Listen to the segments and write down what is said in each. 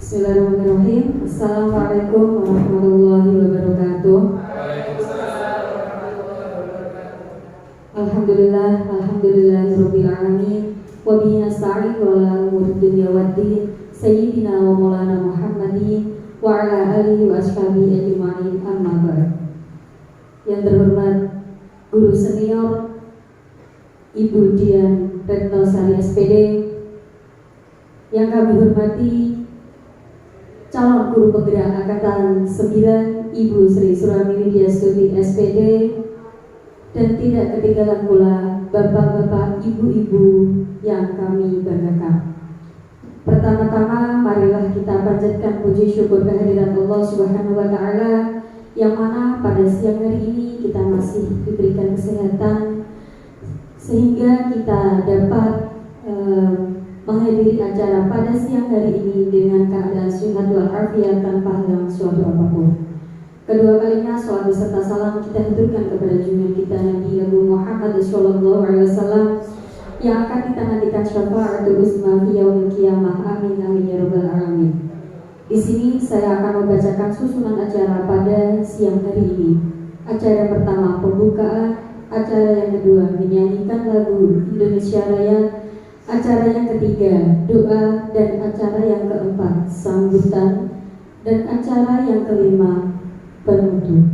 Bismillahirrahmanirrahim. Assalamualaikum warahmatullahi wabarakatuh. Alhamdulillahirabbil alamin. Wa bihi nasta'in wa ala umuri dunya waddin. Sayyidina wa maulana Muhammadin wa ala alihi wa ashabihi ajma'in. Amma ba'd. Yang terhormat guru senior Ibu Dian Retno Sari SPD, yang kami hormati calon guru penggerak angkatan 9 Ibu Sri Surami Widya Stuti SPD, dan tidak ketinggalan pula bapak-bapak, ibu-ibu yang kami banggakan. Pertama-tama marilah kita panjatkan puji syukur kehadirat Allah Subhanahu wa taala, yang mana pada siang hari ini kita masih diberikan kesehatan sehingga kita dapat menghadiri acara pada siang hari ini dengan keadaan sehat walafiat tanpa hilang suatu apapun. Kedua kalinya salawat beserta salam kita haturkan kepada junjungan kita Nabi Abu Muhammad sallallahu alaihi wasallam yang akan kita nantikan syafaatul uzma fi yaumil qiyamah. Amin amin ya rabbal alamin. Di sini saya akan membacakan susunan acara pada siang hari ini. Acara pertama pembukaan, acara yang kedua menyanyikan lagu Indonesia Raya, acara yang ketiga doa, dan acara yang keempat sambutan, dan acara yang kelima penutup.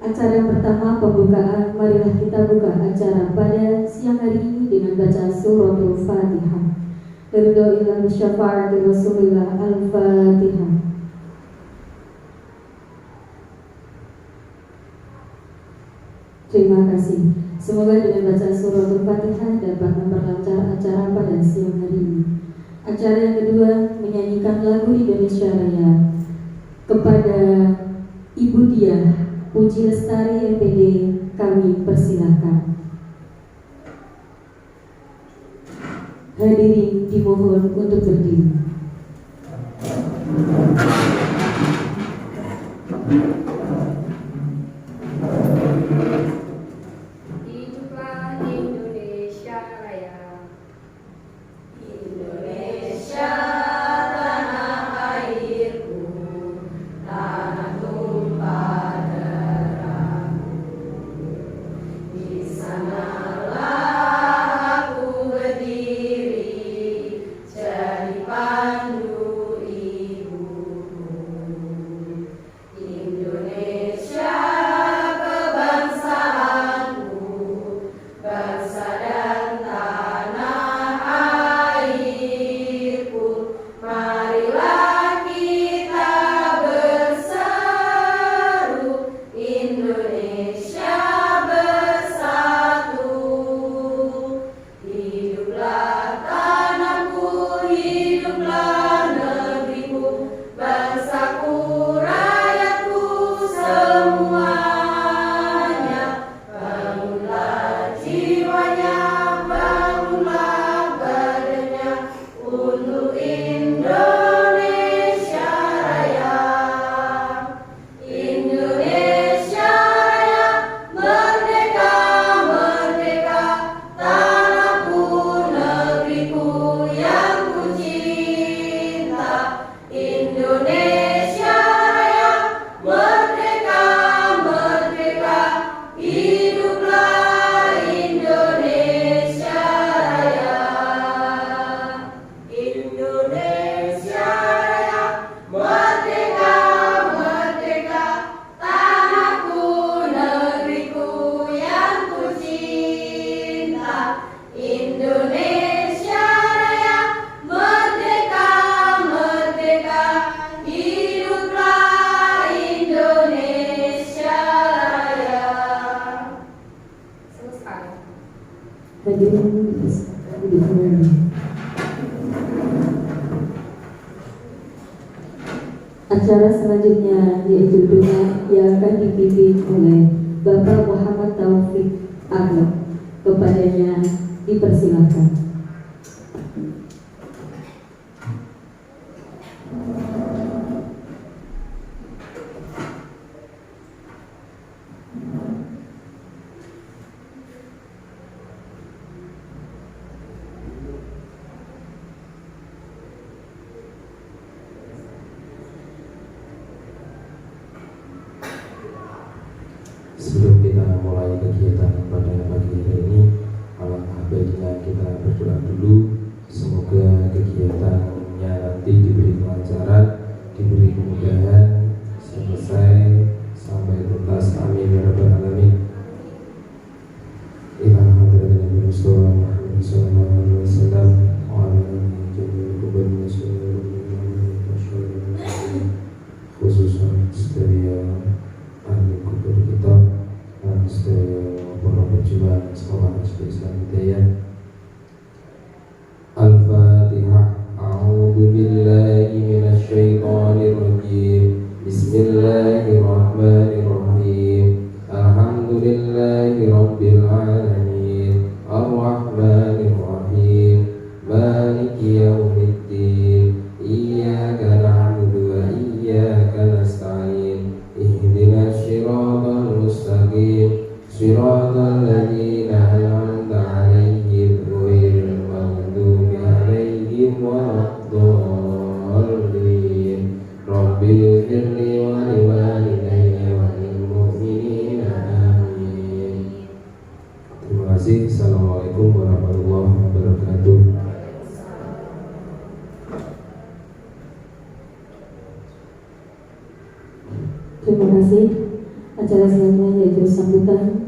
Acara yang pertama pembukaan, marilah kita buka acara pada siang hari ini dengan bacaan suratul Fatihah. Ridho ilah syafaat Rasulillah. Al-Fatihah. Terima kasih. Semoga dengan bacaan suratul Fatihah dapat memperlancar acara pada siang hari ini. Acara yang kedua menyanyikan lagu Indonesia Raya. Kepada Ibu Diah Puji Lestari MPD kami persilahkan. Hadirin dimohon untuk berdiri. Acara selanjutnya yaitu doa yang akan dipimpin oleh Bapak Muhammad Taufik Ahmad. Kepadanya dipersilakan. kita mulai kegiatan pada pagi hari ini, alangkah baiknya kita berdoa dulu. Semoga kegiatannya nanti diberi kelancaran, diberi kemudahan, selesai sampai tuntas. Amin ya rabbal alamin. Ila hadratin Nabi Muhammad sallallahu alaihi wasallam wa ala alihi jami'il kubur khususan stereo ahli kubur kita dan stereo para pejuang sekolah Islam Hidayah. Al-Fatihah. A'udzu billahi minasy syaithanir rajim. Bismillahirrahmanirrahim. Alhamdulillahi rabbil alamin. Ar-Rahmanir Rahim. Maliki yaumiddin. Iyyaka na'budu wa iyyaka nasta'in. Ihdinas siratal mustaqim. Siratal ladzina an'amta 'alaihim ghairil maghdubi 'alaihim waladdallin. Rabbil ighfirli wa liwalidayya wa lil mu'minina amin. Terima kasih. Assalamualaikum warahmatullahi wabarakatuh. Terima kasih. Acara selanjutnya yaitu sambutan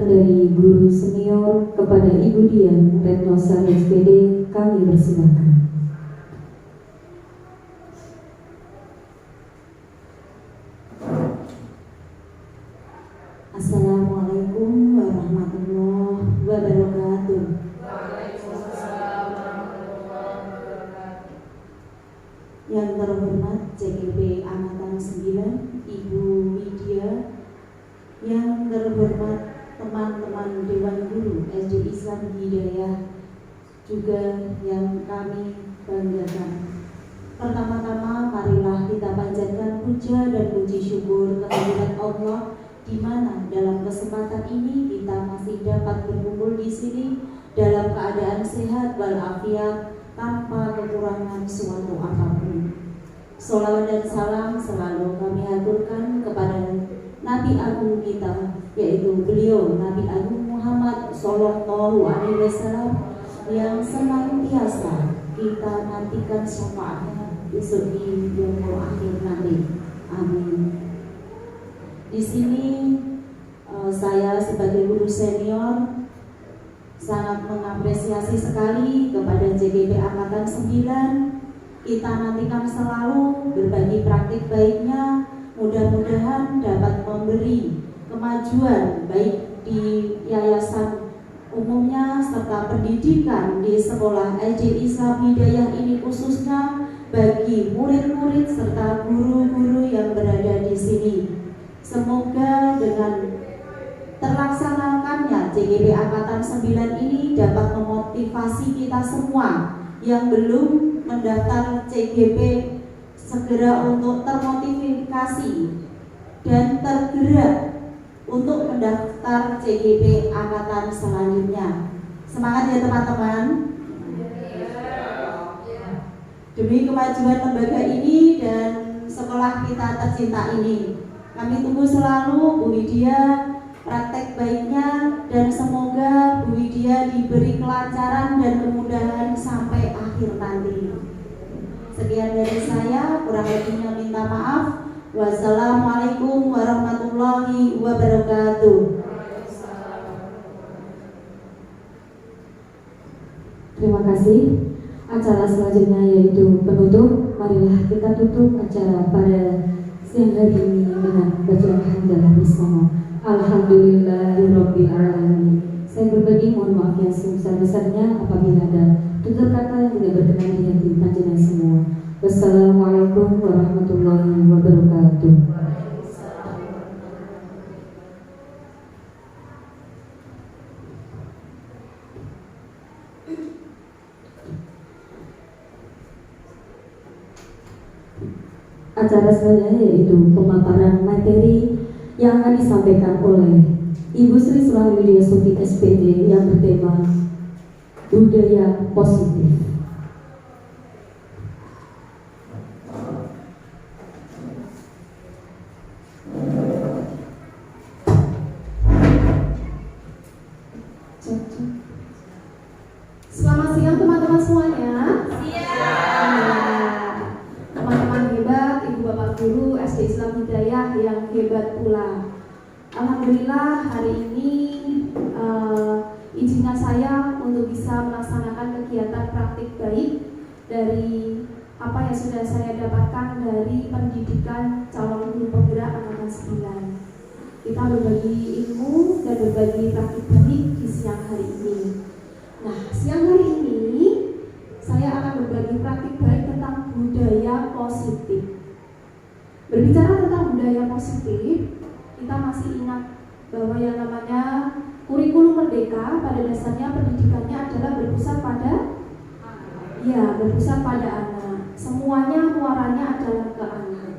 dari guru senior kepada Ibu Dian Retno Sari SPD. Kami persilakan. Assalamualaikum warahmatullahi wabarakatuh. Yang terhormat CGP Angkatan 9 Ibu Widya, yang terhormat teman-teman Dewan Guru SD Islam Hidayah, juga yang kami banggakan. Pertama-tama marilah kita panjatkan puja dan puji syukur kehadirat Allah, di mana dalam kesempatan ini kita masih dapat berkumpul di sini dalam keadaan sehat walafiat tanpa kekurangan suatu apapun. Sholawat dan salam selalu kami aturkan kepada Nabi Agung kita, yaitu beliau Nabi Agung Muhammad Sallallahu Alaihi Wasallam, yang senantiasa kita nantikan syafaatnya besok di yaumul akhir nanti. Amin. Di sini saya sebagai guru senior sangat mengapresiasi sekali kepada JGP Angkatan 9. Kita nantikan selalu berbagi praktik baiknya, mudah-mudahan dapat memberi kemajuan baik di yayasan umumnya serta pendidikan di sekolah SD Islam Hidayah ini, khususnya bagi murid-murid serta guru-guru yang berada di sini. Semoga dengan terlaksanakannya JGP Angkatan 9 ini dapat memotivasi kita semua yang belum mendaftar CGP segera untuk termotivasi dan tergerak untuk mendaftar CGP Angkatan selanjutnya. Semangat ya teman-teman. Demi kemajuan lembaga ini dan sekolah kita tercinta ini, kami tunggu selalu Bu Widya praktek baiknya, dan semoga Bu Widya diberi kelancaran dan kemudahan sampai akhir nanti. Sekian dari saya, kurang lebihnya minta maaf. Wassalamualaikum warahmatullahi wabarakatuh. Terima kasih. Acara selanjutnya yaitu penutup. Marilah kita tutup acara pada siang hari ini dengan bacaan hamdalah bersama. Alhamdulillahirabbil alamin. Saya berbagi mohon maaf yang sebesar-besarnya apabila ada tutur kata yang tidak berkenan di hati panjenengan semua. Wassalamualaikum warahmatullahi wabarakatuh. Acara selanjutnya yaitu pemaparan materi yang akan disampaikan oleh Ibu Sri Sulami Widya Suti SPD yang bertema budaya positif. Selamat siang teman-teman semuanya. Teman-teman hebat, ibu bapak guru SD Islam Hidayah yang hebat pula. Alhamdulillah hari ini izinkan saya untuk bisa melaksanakan kegiatan praktik baik dari apa yang sudah saya dapatkan dari pendidikan calon guru penggerak angkatan 9. Kita berbagi ilmu dan berbagi praktik baik di siang hari ini. Nah, siang hari ini saya akan berbagi praktik baik tentang budaya positif. Berbicara tentang budaya positif, kita masih ingat bahwa yang namanya kurikulum merdeka pada dasarnya pendidikannya adalah berpusat pada anak. Semuanya muaranya adalah ke anak.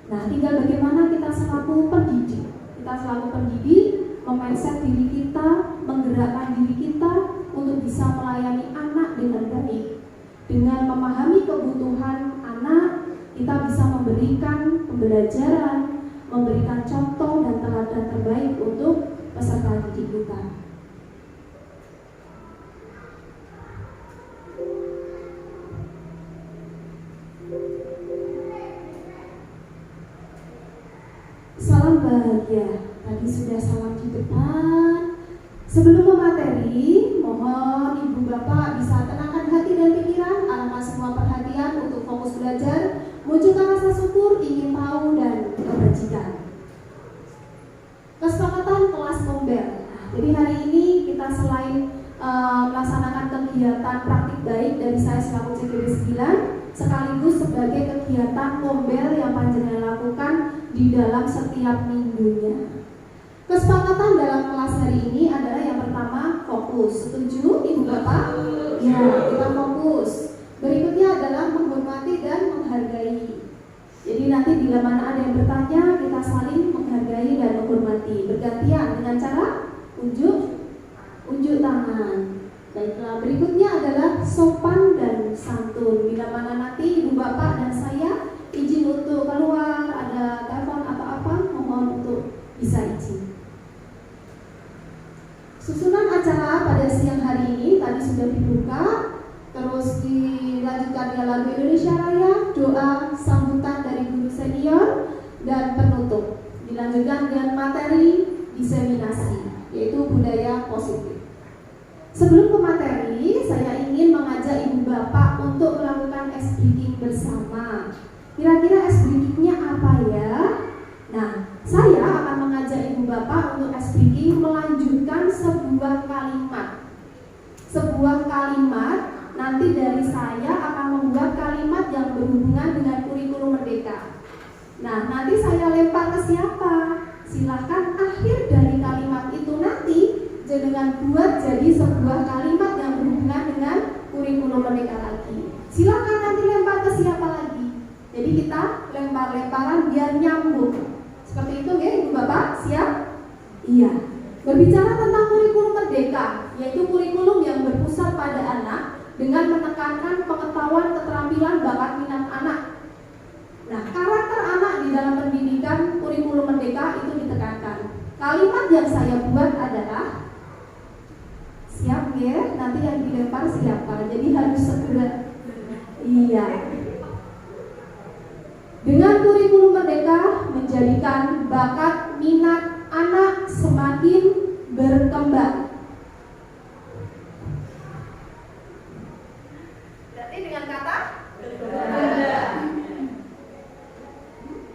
Nah, tinggal bagaimana kita selaku pendidik. Kita selaku pendidik memindset diri kita, menggerakkan diri kita untuk bisa melayani anak dengan baik. Dengan memahami kebutuhan anak, kita bisa memberikan pembelajaran, memberikan contoh dan teladan terbaik untuk peserta didik kita. Salam bahagia. Tadi sudah salam di depan. Sebelum memateri, mohon ibu bapak bisa tenangkan hati dan pikiran, arahkan semua perhatian untuk fokus belajar, munculkan rasa syukur, ingin tahu dan kebajikan. Kesepakatan kelas Kombel. Jadi hari ini kita selain melaksanakan kegiatan praktik baik dari saya selaku CGB 9, sekaligus sebagai kegiatan Kombel yang panjenengan lakukan di dalam setiap minggunya. Kesepakatan dalam kelas hari ini adalah yang pertama fokus. Setuju ibu bapak? Ya, kita fokus. Berikutnya adalah menghormati dan menghargai. Jadi nanti bila mana ada yang bertanya, kita saling menghargai dan menghormati. Bergantian dengan cara unjuk tangan. Baiklah, berikutnya adalah sopan dan santun. Bila mana nanti ibu bapak dan saya izin untuk keluar, ada telepon atau apa, mohon untuk bisa izin. Susunan acara pada siang hari ini tadi sudah dibuka, terus dilanjutkan dengan lagu Indonesia Raya, doa sambutan dari guru senior, dan penutup. Dilanjutkan dengan materi diseminasi, yaitu budaya positif. Sebelum ke materi, saya ingin mengajak ibu bapak untuk melakukan ice breaking bersama. Kira-kira ice breakingnya apa ya? Nah, saya akan mengajak ibu bapak untuk ice breaking melanjutkan sebuah kalimat. Sebuah kalimat, nanti dari saya akan membuat kalimat yang berhubungan dengan kurikulum merdeka. Nah, nanti saya lempar ke siapa? Silahkan akhir dari kalimat itu nanti dengan buat jadi sebuah kalimat yang berhubungan dengan kurikulum merdeka lagi. Silahkan nanti lempar ke siapa lagi. Jadi kita lempar-lemparan biar nyambung. Seperti itu ya ibu bapak, siap? Iya. Berbicara tentang kurikulum merdeka, yaitu kurikulum yang berpusat pada anak dengan menekankan pengetahuan, keterampilan, bakat, minat anak. Nah, karakter anak di dalam pendidikan kurikulum merdeka itu ditekankan. Kalimat yang saya buat adalah, siap ya, nanti yang dilempar siapa? Jadi harus segera. Iya. Dengan kurikulum merdeka menjadikan bakat minat anak semakin berkembang. Berarti dengan kata berkembang.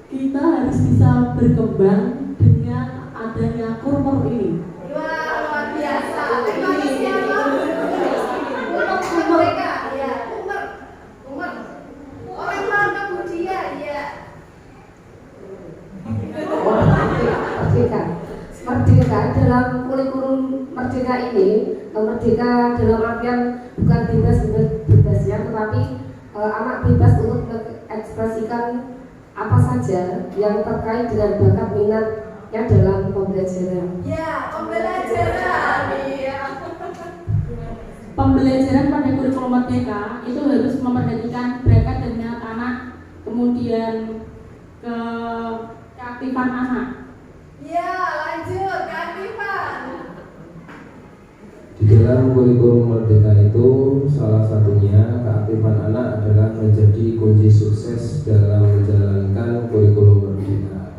Kita harus bisa berkembang dengan adanya kurmer ini. Wah, luar biasa. Terima kasih siapa? Merdeka, ya. Umar. Orang mana Budia, ya. Merdeka dalam kurikulum merdeka ini, merdeka dalam artian bukan bebas ya, tetapi anak bebas untuk mengekspresikan apa saja yang terkait dengan bakat minatnya dalam pembelajaran. Ya, pembelajaran. Iya. Pembelajaran pada kurikulum merdeka itu harus memperhatikan bakat dan minat anak, kemudian keaktifan anak. Ya, lanjut keaktifan. Di dalam kurikulum Merdeka itu salah satunya keaktifan anak adalah menjadi kunci sukses dalam menjalankan kurikulum Merdeka.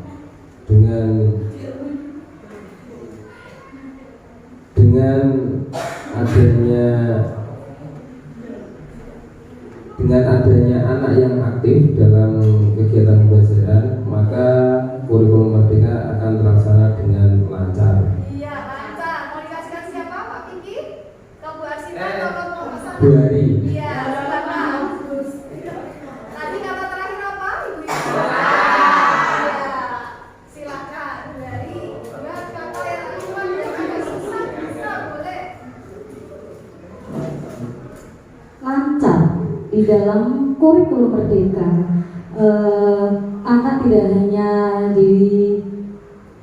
Dengan adanya anak yang aktif dalam kegiatan pembelajaran, maka kurikulum Merdeka akan terlaksana dengan lancar. Iya, lancar. Mau dikasihkan siapa, Pak Kiki? Ke Bu Arsita atau ke Bu Hasan? Bu Hari. Iya, silakan. Tadi kata terakhir apa, Ibu? Iya, silakan. Dari buat kata yang Iwan yang agak susah bisa boleh. Lancar di dalam kurikulum Merdeka. Anak tidak hanya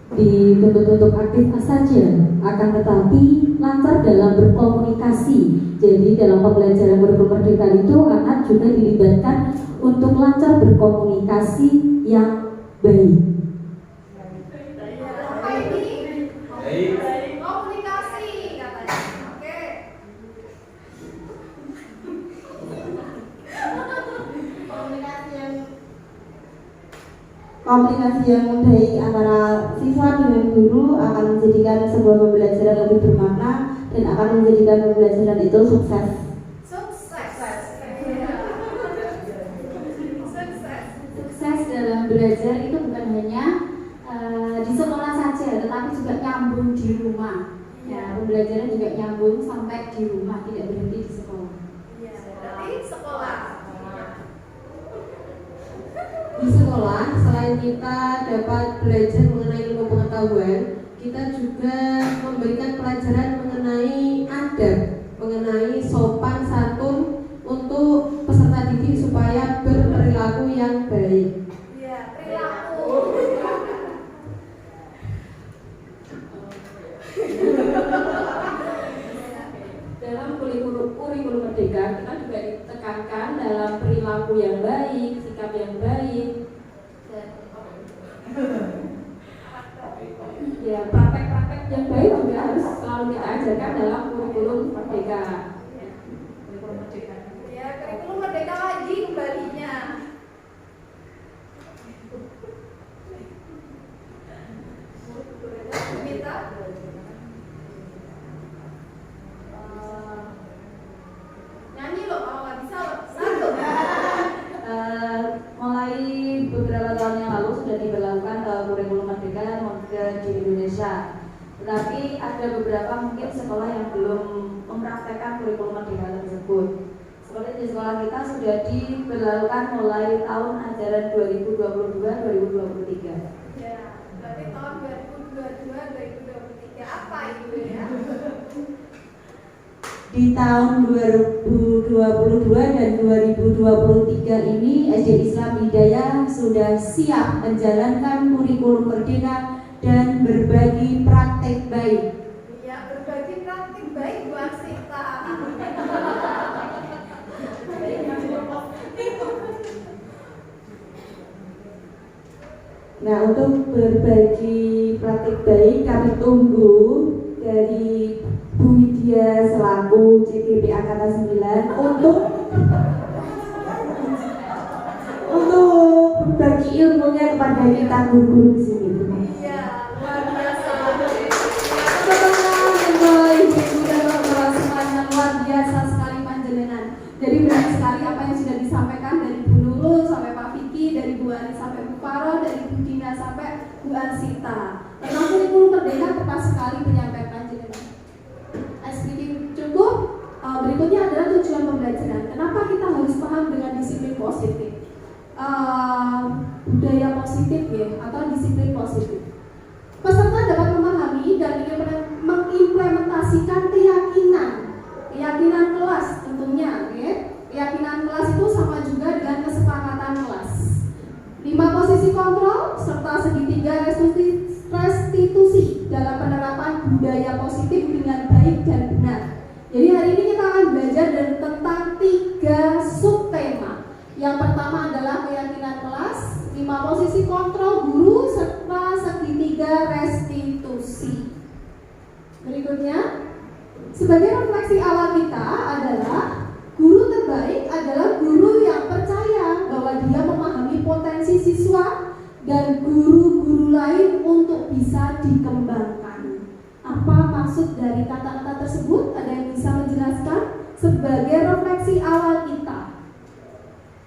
dituntut untuk aktif saja, akan tetapi lancar dalam berkomunikasi. Jadi dalam pembelajaran kurikulum Merdeka itu anak juga dilibatkan untuk lancar berkomunikasi yang baik. Apa ini? Komunikasi katanya. Oke. Komunikasi yang baik antara siswa dengan guru akan menjadikan sebuah pembelajaran lebih bermakna dan akan menjadikan pembelajaran itu sukses. Sukses. Sukses dalam belajar itu bukan hanya di sekolah saja, tetapi juga nyambung di rumah. Ya, pembelajaran juga nyambung sampai di rumah, tidak berhenti di sekolah. Iya, berarti sekolah. Di sekolah, selain kita dapat belajar mengenai ilmu pengetahuan, kita juga memberikan pelajaran mengenai adab, mengenai sopan santun untuk peserta didik supaya berperilaku yang baik. Iya, perilaku. Dalam kurikulum Merdeka kita juga ditekankan dalam perilaku yang baik, sikap yang baik, dan ya praktek-praktek yang baik juga harus selalu kita ajarkan dalam kurikulum Merdeka. Ya, kurikulum Merdeka lagi kembalinya. Minta. Nyanyi loh, kalau nggak bisa loh. Satu. Mulai beberapa tahun yang lalu sudah diberlakukan kurikulum Merdeka di Indonesia. Tetapi ada beberapa mungkin sekolah yang belum mempraktekkan kurikulum Merdeka tersebut. Seperti di sekolah kita sudah diberlakukan mulai tahun ajaran 2022-2023. Ya, berarti tahun 2022-2023 apa itu ya? Di tahun 2022 dan 2023 ini SD Islam Hidayah sudah siap menjalankan kurikulum Merdeka dan berbagi praktek baik. Ya, berbagi praktik baik Bu Arsita. Nah, untuk berbagi praktek baik kami tunggu dari Bu Widya selaku CTP Angkatan 9 untuk berbagi ilmunya kepada kita guru-guru di sini. Iya, luar biasa. Teman-teman, ibu-ibu dan bapak-bapak semuanya luar biasa sekali panjenengan. Jadi benar sekali apa yang sudah disampaikan dari Bu Nurul sampai Pak Vicky, dari Bu Ani sampai Bu Faro, dari Bu Dina sampai Bu Arsita. Tentang kurikulum Merdeka tepat sekali penyampaian panjenengan. Cukup. Berikutnya adalah tujuan pembelajaran. Kenapa kita harus paham dengan disiplin positif? Budaya positif ya, atau disiplin positif. Peserta dapat memahami dan mengimplementasikan keyakinan kelas tentunya. Ya. Keyakinan kelas itu sama juga dengan kesepakatan kelas. 5 posisi kontrol serta segitiga restitusi dalam penerapan budaya positif dengan baik dan benar. Jadi hari ini kita akan belajar tentang 3 subtema. Yang pertama adalah keyakinan kelas, 5 posisi kontrol guru, serta segitiga restitusi. Berikutnya, Sebagai refleksi awal kita adalah guru terbaik adalah guru yang percaya bahwa dia memahami potensi siswa dan guru-guru lain untuk bisa dikembangkan. Apa maksud dari kata-kata tersebut? Ada yang bisa menjelaskan? Sebagai refleksi awal kita,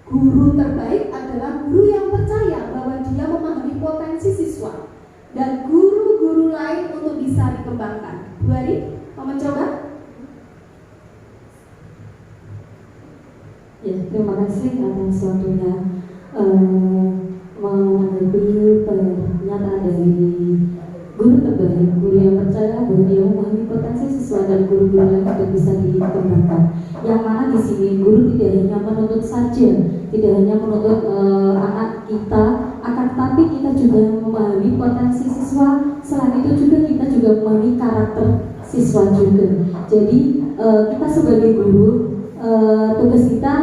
guru terbaik adalah guru yang percaya bahwa dia memahami potensi siswa dan guru-guru lain untuk bisa dikembangkan. Bu Ari, mau mencoba? Ya, terima kasih atas waktunya menanggapi pernyataan dari guru terbaik, guru yang percaya bahwa dia memahami potensi siswa dan guru-guru lain untuk bisa dikembangkan. Yang mana di sini guru tidak hanya menuntut saja, tidak hanya menuntut anak kita, akan tetapi kita juga memahami potensi siswa. Selain itu juga kita juga memahami karakter siswa juga. Jadi kita sebagai guru, tugas kita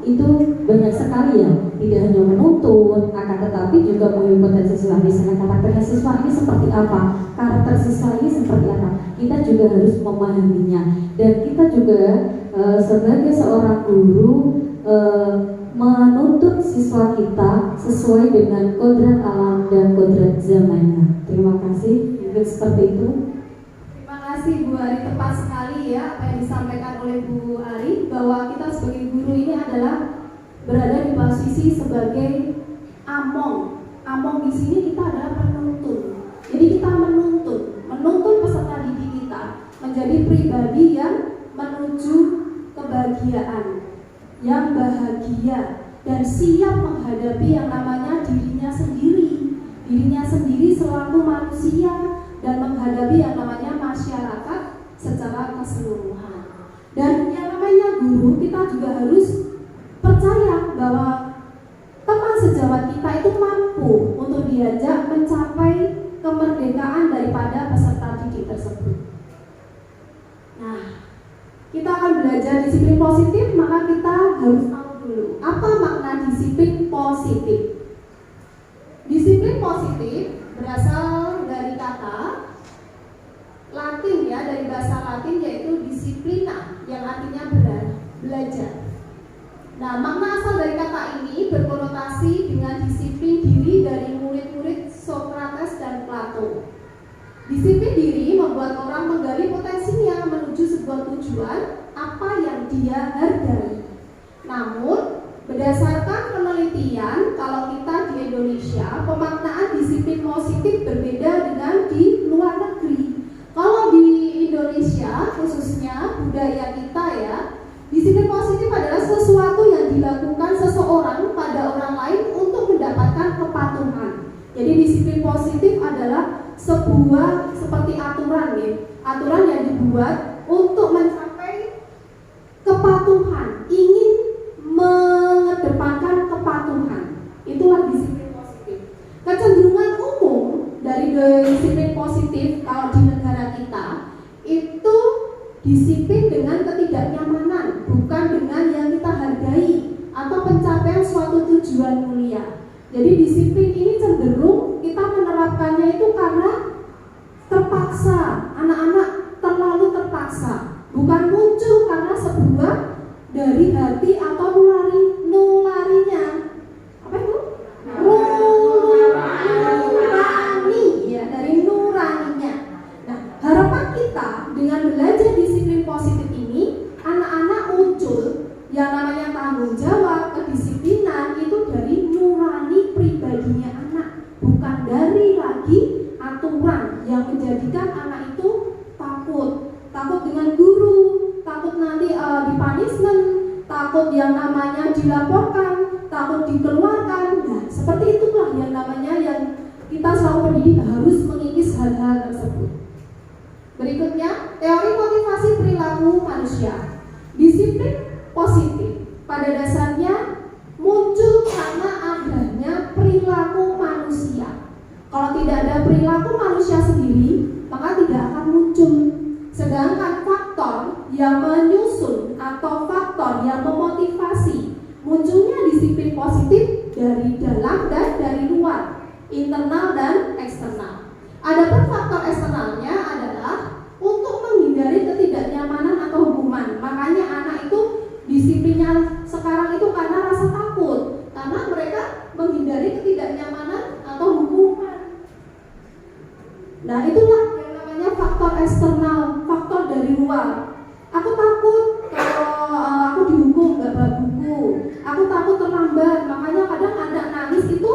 itu banyak sekali ya, tidak hanya menuntut, akan tetapi juga memahami potensi siswa. Misalnya karakternya siswa ini seperti apa, karakter siswa ini seperti apa, kita juga harus memahaminya. Dan kita juga sebagai seorang guru menuntut siswa kita sesuai dengan kodrat alam dan kodrat zamannya. Terima kasih, mungkin seperti itu. Terima kasih Bu Ari, tepat sekali ya apa yang disampaikan oleh Bu Ari, bahwa kita sebagai guru ini adalah berada di posisi sebagai among. Among di sini kita adalah penuntun. Jadi kita menuntun peserta didik kita menjadi pribadi yang menuju kebahagiaan, yang bahagia dan siap menghadapi yang namanya dirinya sendiri selaku manusia dan menghadapi yang namanya masyarakat secara keseluruhan. Dan yang namanya guru, kita juga harus percaya bahwa teman sejawat kita itu mampu untuk diajak mencapai kemerdekaan daripada peserta didik tersebut. Nah, kita akan belajar disiplin positif, maka kita harus tahu dulu apa makna disiplin positif. Disiplin positif berasal dari kata Latin ya, dari bahasa Latin yaitu disiplina, yang artinya belajar. Nah, makna asal dari kata ini berkonotasi dengan disiplin diri dari murid-murid Socrates dan Plato. Disiplin diri membuat orang menggali potensinya menuju sebuah tujuan apa yang dia hargai. Namun, berdasarkan penelitian, kalau kita di Indonesia, pemaknaan disiplin positif berbeda dengan di luar negeri. Kalau di Indonesia, khususnya budaya kita ya, disiplin positif adalah sesuatu yang dilakukan seseorang pada orang lain untuk mendapatkan kepatuhan. Jadi disiplin positif adalah sebuah seperti aturan ya, aturan yang dibuat untuk mencapai kepatuhan, ingin mengedepankan kepatuhan. Itulah disiplin positif. Kecenderungan umum dari disiplin positif kalau di negara kita itu disiplin dengan ketidaknyamanan, bukan dengan yang kita hargai atau pencapaian suatu tujuan mulia. Jadi disiplin ini cenderung kita menerapkannya itu karena terpaksa, anak-anak terlalu terpaksa, bukan muncul karena sebuah dari hati atau nularinya. Apa itu? Nurani, ya, dari nuraninya. Nah, harapan kita dengan belajar disiplin positif ini, anak-anak muncul yang namanya tanggung jawab, kedisiplinan itu dari nurani pribadinya anak, bukan dari lagi aturan yang menjadikan anak itu takut dengan guru, takut nanti dipunishment, takut yang namanya dilaporkan, takut dikeluarkan. Nah, seperti itulah yang namanya yang kita selalu pendidik harus mengikis hal-hal tersebut. Berikutnya, teori motivasi perilaku manusia. Disiplin positif pada dasarnya muncul karena adanya perilaku manusia. Kalau tidak ada perilaku manusia sendiri, maka tidak akan muncul. Sedangkan faktor yang menyusun atau faktor yang memotivasi munculnya disiplin positif dari dalam dan dari luar, internal dan eksternal. Adapun faktor eksternalnya adalah untuk menghindari ketidaknyamanan Disiplinnya sekarang itu karena rasa takut, karena mereka menghindari ketidaknyamanan atau hukuman. Nah, itulah yang namanya faktor eksternal, faktor dari luar. Aku takut kalau aku dihukum gak bawa buku. Aku takut terlambat, makanya kadang anak nangis itu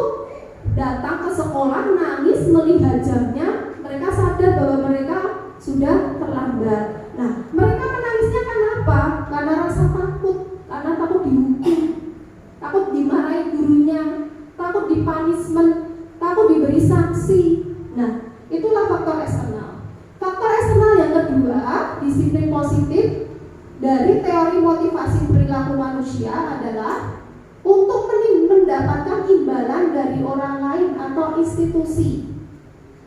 datang ke sekolah nangis melihat jamnya, mereka sadar bahwa mereka sudah terlambat. Nah, mereka menangisnya kenapa? Karena rasa takut, karena takut dihukum, takut dimarahi gurunya, takut dipunishment, takut diberi sanksi. Nah, itulah faktor eksternal. Faktor eksternal yang kedua, disiplin positif dari teori motivasi perilaku manusia adalah untuk mendapatkan imbalan dari orang lain atau institusi.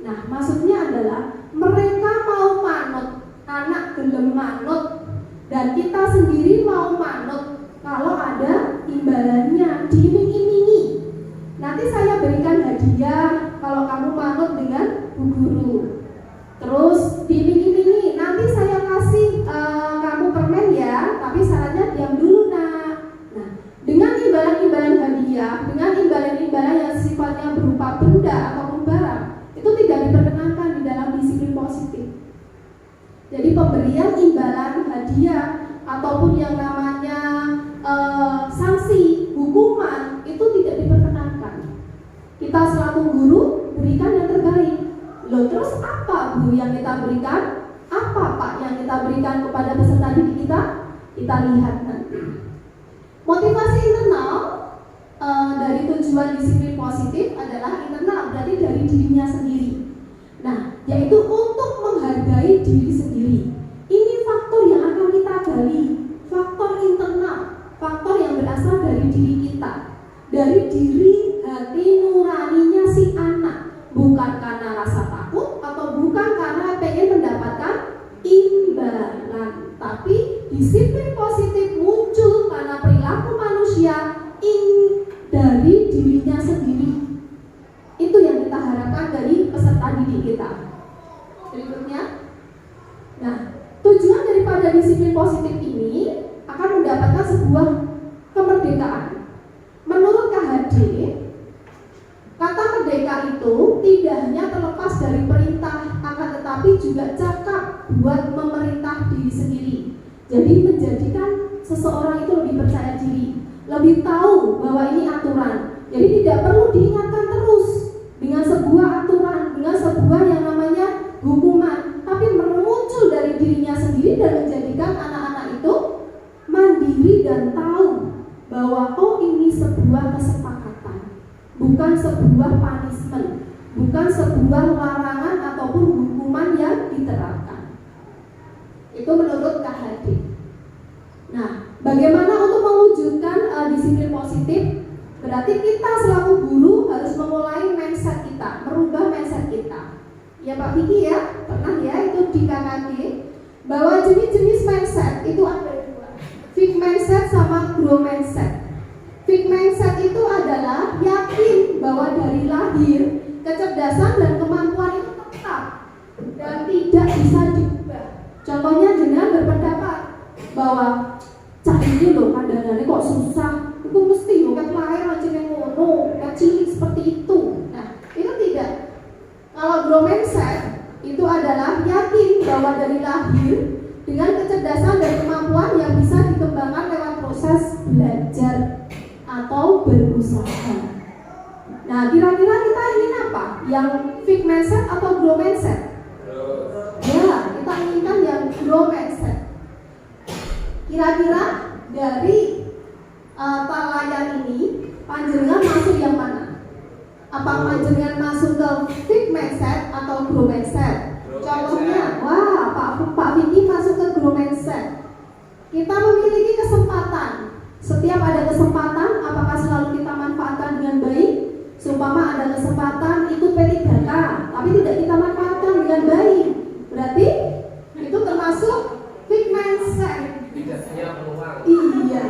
Nah, maksudnya adalah mereka mau manut, anak gelem manut, dan kita sendiri mau manut kalau ada imbalannya, diiming-imingi. Nanti saya berikan hadiah kalau kamu manut dengan bu guru. Terus diiming-imingi, nanti saya kasih kamu permen ya, tapi syaratnya diam dulu nak. Nah, dengan imbalan-imbalan hadiah, dengan imbalan-imbalan yang sifatnya berupa benda ataupun barang, itu tidak diperkenankan di dalam disiplin positif. Jadi pemberian imbalan hadiah ataupun yang namanya sanksi, hukuman itu tidak diperkenankan. Kita selaku guru berikan yang terbaik. Loh, terus apa Bu yang kita berikan? Apa Pak yang kita berikan kepada peserta didik kita? Kita lihat nanti. Motivasi internal dari tujuan disiplin positif adalah internal, berarti dari dirinya sendiri. Nah, yaitu untuk menghargai diri sendiri. Ini faktor yang akan kita gali, faktor internal, faktor yang berasal dari diri kita, dari diri hati nuraninya si anak, bukan karena rasa takut atau bukan karena pengen mendapatkan imbalan, tapi disiplin positif muncul karena perilaku manusia dari dirinya sendiri. Itu yang kita harapkan dari peserta didik kita. Berikutnya, nah, tujuan daripada disiplin positif ini akan mendapatkan sebuah kemerdekaan. Menurut KHD, kata merdeka itu tidak hanya terlepas dari perintah, akan tetapi juga cakap buat memerintah diri sendiri. Jadi menjadikan seseorang itu lebih percaya diri, lebih tahu bahwa ini aturan. Jadi tidak perlu diingatkan terus dengan sebuah aturan, dengan sebuah yang namanya hukuman, tapi muncul dari dirinya sendiri dan menjadikan anak-anak itu mandiri dan tahu bahwa oh ini sebuah kesepakatan, bukan sebuah punishment, bukan sebuah larangan ataupun hukuman yang diterapkan. Itu menurut KHD. Nah, bagaimana untuk mewujudkan disiplin positif? Berarti kita selaku guru harus memulai mindset kita, merubah mindset kita. Ya Pak Vicky ya, pernah ya itu di KKG, bahwa jenis-jenis mindset itu ada dua, fixed mindset sama growth mindset. Fixed mindset itu adalah yakin bahwa dari lahir kecerdasan dan kemampuan itu tetap dan tidak bisa diubah. Contohnya dengan berpendapat bahwa cari ini loh kandangannya kok susah, itu mesti loh kan lahir aja yang ngono, kecil seperti itu. Nah, itu tidak. Kalau growth mindset itu adalah yakin bahwa dari lahir dengan kecerdasan dan kemampuan yang bisa dikembangkan lewat proses belajar atau berusaha. Nah, kira-kira kita ingin apa? Yang fixed mindset atau growth mindset? Ya, kita inginkan yang growth mindset. Kira-kira dari layar ini panjenengan masuk yang mana? Apa panjenengan masuk ke fixed mindset atau growth mindset? Contohnya, wah Pak Vicky masuk ke growth mindset. Kita memiliki kesempatan. Setiap ada kesempatan, apakah selalu kita manfaatkan dengan baik? Seumpama ada kesempatan ikut P3K, tapi tidak kita manfaatkan dengan baik, berarti itu termasuk fixed mindset. Tidak punya peluang. Iya.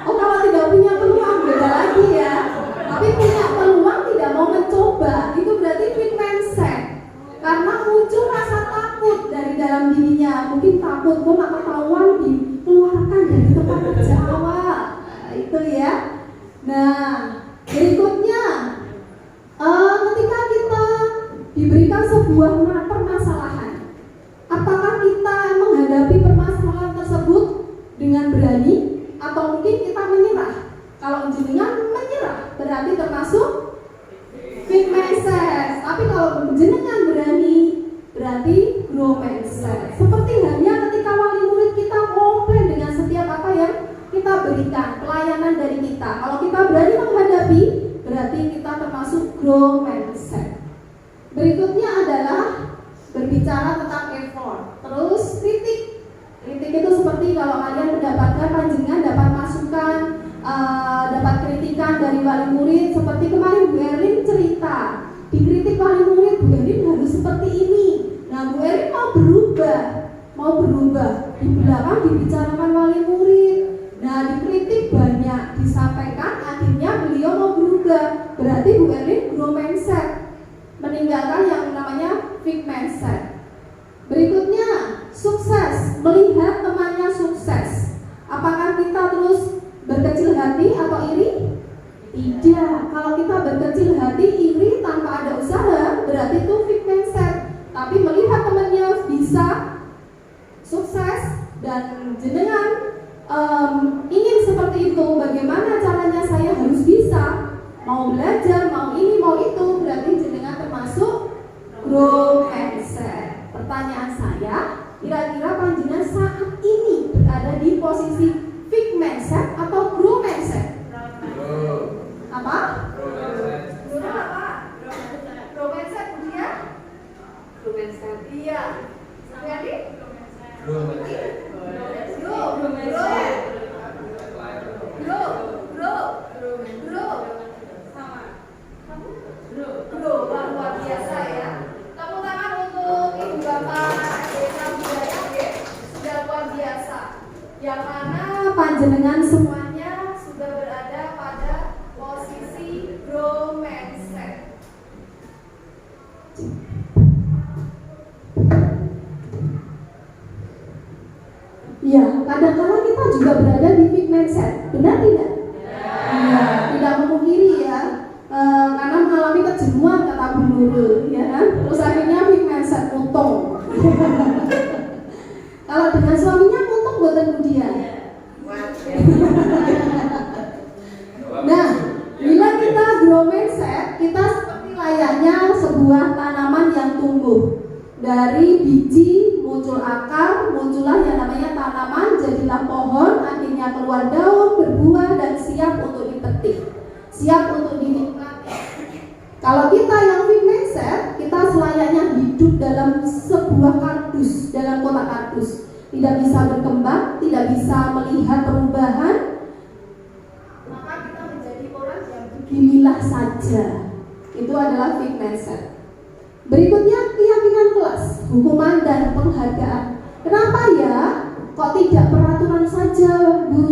Oh, kalau tidak punya peluang beda lagi ya. Tapi punya peluang tidak mau mencoba, itu berarti fixed mindset. Karena muncul rasa takut dari dalam dirinya. Mungkin takut kok nggak ketahuan dikeluarkan dari tempat kerja awal. grow mindset. Berikutnya adalah berbicara tentang effort. Terus kritik. Kritik itu seperti kalau kalian mendapatkan panjenengan dapat masukan, dapat kritikan dari wali murid. Seperti kemarin Bu Erlin cerita, dikritik wali murid, Bu Erlin harus seperti ini. Nah, Bu Erlin mau berubah. Di belakang dibicarakan wali murid. Nah, dikritik banyak, disampaikan, akhirnya beliau mau berubah. Berarti Bu Erlin grow mindset, meninggalkan yang namanya fixed mindset. Berikutnya, sukses, melihat temannya sukses. Apakah kita terus berkecil hati atau iri? Tidak. Kalau kita berkecil hati, iri tanpa ada usaha, berarti itu fixed mindset. Tapi melihat temannya bisa sukses dan jenengan ingin seperti itu, bagaimana caranya saya harus bisa, mau belajar, mau ini, mau itu, berarti jenengan termasuk grow mindset. Pertanyaan saya, kira-kira panjenengan saat ini berada di posisi fixed mindset atau grow mindset? Apa? Grow mindset dia? Grow mindset. Iya. Jadi? Grow. Luar biasa ya. Tepuk tangan untuk Ibu Bapak Desa Budaya sudah luar biasa. Yang mana panjenengan semuanya sudah berada pada posisi grow mindset. Ya, kadang-kadang kita juga berada di fixed mindset, benar tidak? Iya, tidak memungkiri ya, karena mengalami kejenuhan kata Bu Nurul, ya kan? Terus akhirnya fixed mindset untung. Kalau dengan suaminya untung buatan Budian. Nah, bila kita grow mindset, kita seperti layaknya sebuah tanaman yang tumbuh. Dari biji muncul akar, muncullah yang namanya tanaman, jadilah pohon, akhirnya keluar daun, berbuah, dan siap untuk dipetik, siap untuk dinikmati. Kalau kita yang fixed mindset, kita selayaknya hidup dalam sebuah kardus, dalam kotak kardus, tidak bisa berkembang, tidak bisa melihat perubahan, maka kita menjadi orang yang beginilah saja. Itu adalah fixed mindset. Berikutnya keyakinan kelas, hukuman dan penghargaan. Kenapa ya? Kok tidak peraturan saja, Bu?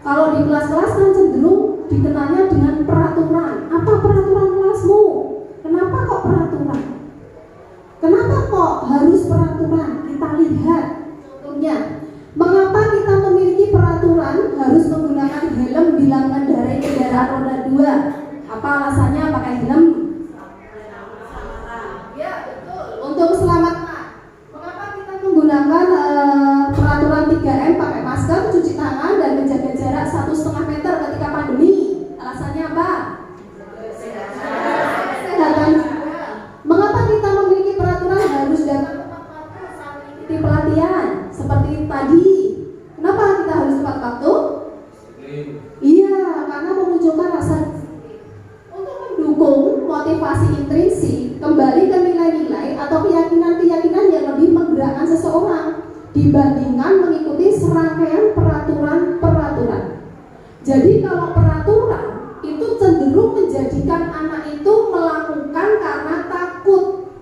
Kalau di kelas-kelas kan cenderung dikenalnya dengan peraturan. Apa peraturan kelasmu? Kenapa kok peraturan? Kenapa kok harus peraturan? Kita lihat contohnya. Mengapa kita memiliki peraturan harus menggunakan helm bila mengendarai kendaraan roda 2? Apa alasannya pakai helm? Untuk keselamatan. Mengapa kita menggunakan peraturan 3M, pakai masker, cuci tangan, dan menjaga jarak 1,5 meter ketika pandemi? Alasannya apa? Kesehatan juga. Mengapa kita memiliki peraturan harus datang tepat waktu saat mengikuti pelatihan seperti tadi? Kenapa kita harus tepat waktu? Iya, karena memunculkan rasa untuk mendukung motivasi intrinsik, kembali ke nilai-nilai atau keyakinan-keyakinan yang lebih menggerakkan seseorang dibandingkan mengikuti serangkaian peraturan-peraturan. Jadi kalau peraturan itu cenderung menjadikan anak itu melakukan karena takut.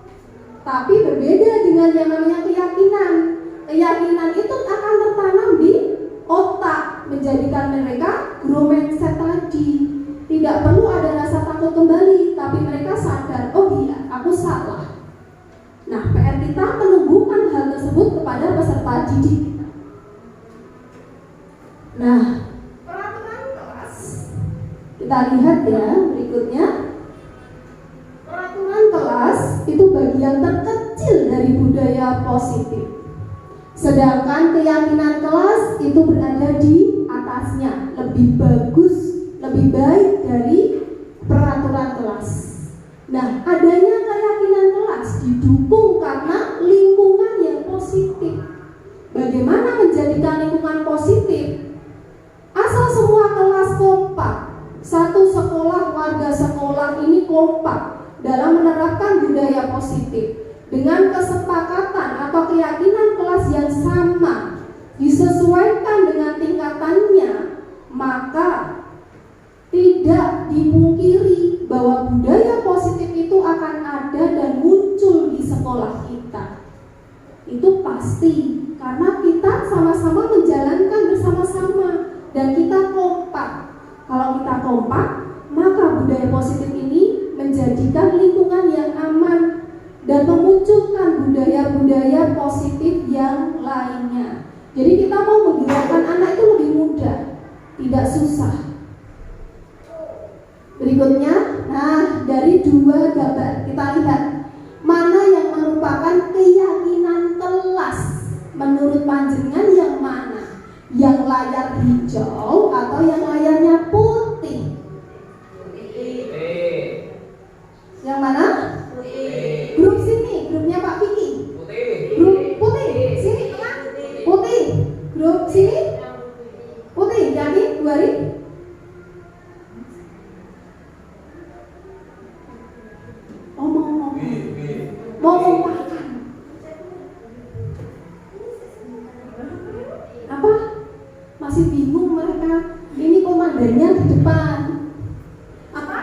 Tapi berbeda dengan yang namanya keyakinan. Keyakinan itu akan tertanam di otak, menjadikan mereka grow mindset tadi. Tidak perlu ada rasa takut kembali, tapi mereka sadar, oh iya, aku salah. Nah, PR kita menumbuhkan hal tersebut kepada peserta didik. Nah, peraturan kelas. Kita lihat ya berikutnya. Peraturan kelas itu bagian terkecil dari budaya positif. Sedangkan keyakinan kelas itu berada di atasnya, lebih bagus, lebih baik dari peraturan kelas. Nah, adanya keyakinan kelas didukung karena lingkungan yang positif. Bagaimana menjadikan lingkungan positif? Asal semua kelas kompak, satu sekolah, warga sekolah ini kompak, dalam menerapkan budaya positif dengan kesepakatan atau keyakinan kelas yang sama disesuaikan dengan tingkatannya, maka tidak dimungkiri bahwa budaya positif itu akan ada dan muncul di sekolah kita. Itu pasti, karena kita sama-sama menjalankan bersama-sama dan kita kompak. Kalau kita kompak, maka budaya positif ini menjadikan lingkungan yang aman dan memunculkan budaya-budaya positif yang lainnya. Jadi kita mau menggerakkan anak itu lebih mudah, tidak susah. Berikutnya, nah dari 2 gambar kita lihat mana yang merupakan keyakinan kelas menurut panjenengan, yang mana? Yang layar hijau atau yang layarnya putih? Yang mana? Grup sini, grupnya Pak Vicky. Grup putih, sini tengah. Putih. Grup sini. Putih, yakin? 2 hari. Mau makan apa? Masih bingung mereka. Ini komandannya di depan. Apa?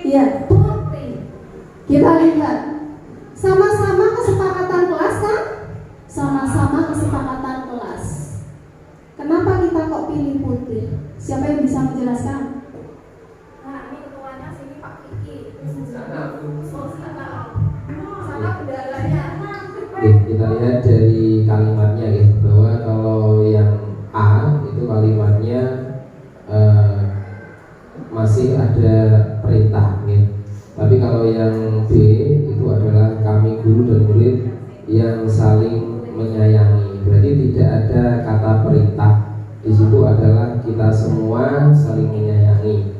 Iya, putih. Kita lihat sama-sama kesepakatan kelas kan? Sama-sama kesepakatan kelas. Kenapa kita kok pilih putih? Siapa yang bisa menjelaskan? Nah, ini ketuanya sini Pak Kiki. Sana bendaranya. Oke, kita lihat dari kalimatnya ya, bahwa kalau yang A itu kalimatnya masih ada perintah ya. Tapi kalau yang B itu adalah kami guru dan murid yang saling menyayangi. Berarti tidak ada kata perintah. Di situ adalah kita semua saling menyayangi.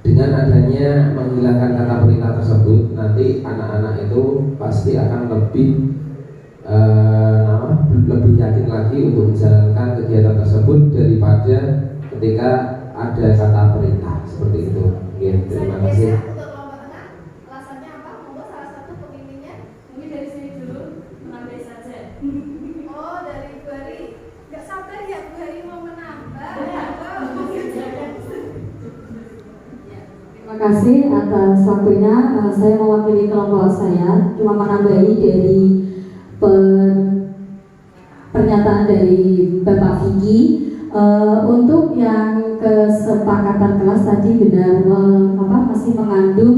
Dengan adanya menghilangkan kata perintah tersebut, nanti anak-anak itu pasti akan lebih yakin lagi untuk menjalankan kegiatan tersebut daripada ketika ada kata perintah seperti itu. Ya, terima kasih. Untuk kelompok tengah, alasannya apa? Monggo salah satu pemimpinnya. Mungkin dari sini dulu, menambil saja. Oh, dari Bu Hari. Gak sabar ya Bu Hari mau menambah. Terima kasih atas waktunya. Saya mewakili kelompok saya, cuma menambahi dari pernyataan dari Bapak Vicky. Untuk yang kesepakatan kelas tadi benar masih mengandung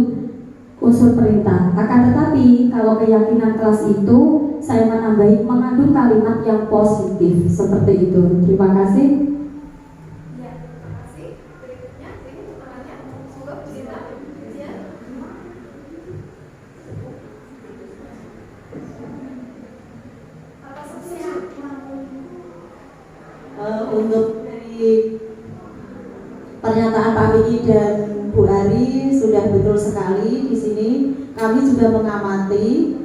unsur perintah. Akan tetapi kalau keyakinan kelas itu saya menambahi mengandung kalimat yang positif seperti itu. Terima kasih. Ya, terima kasih. Berikutnya, ini pertanyaannya. Semoga Bu Sinta. Ya. Apa sebetulnya? Untuk dari pernyataan Pak Vicky dan Bu Ari sudah betul sekali. Di sini kami juga mengamati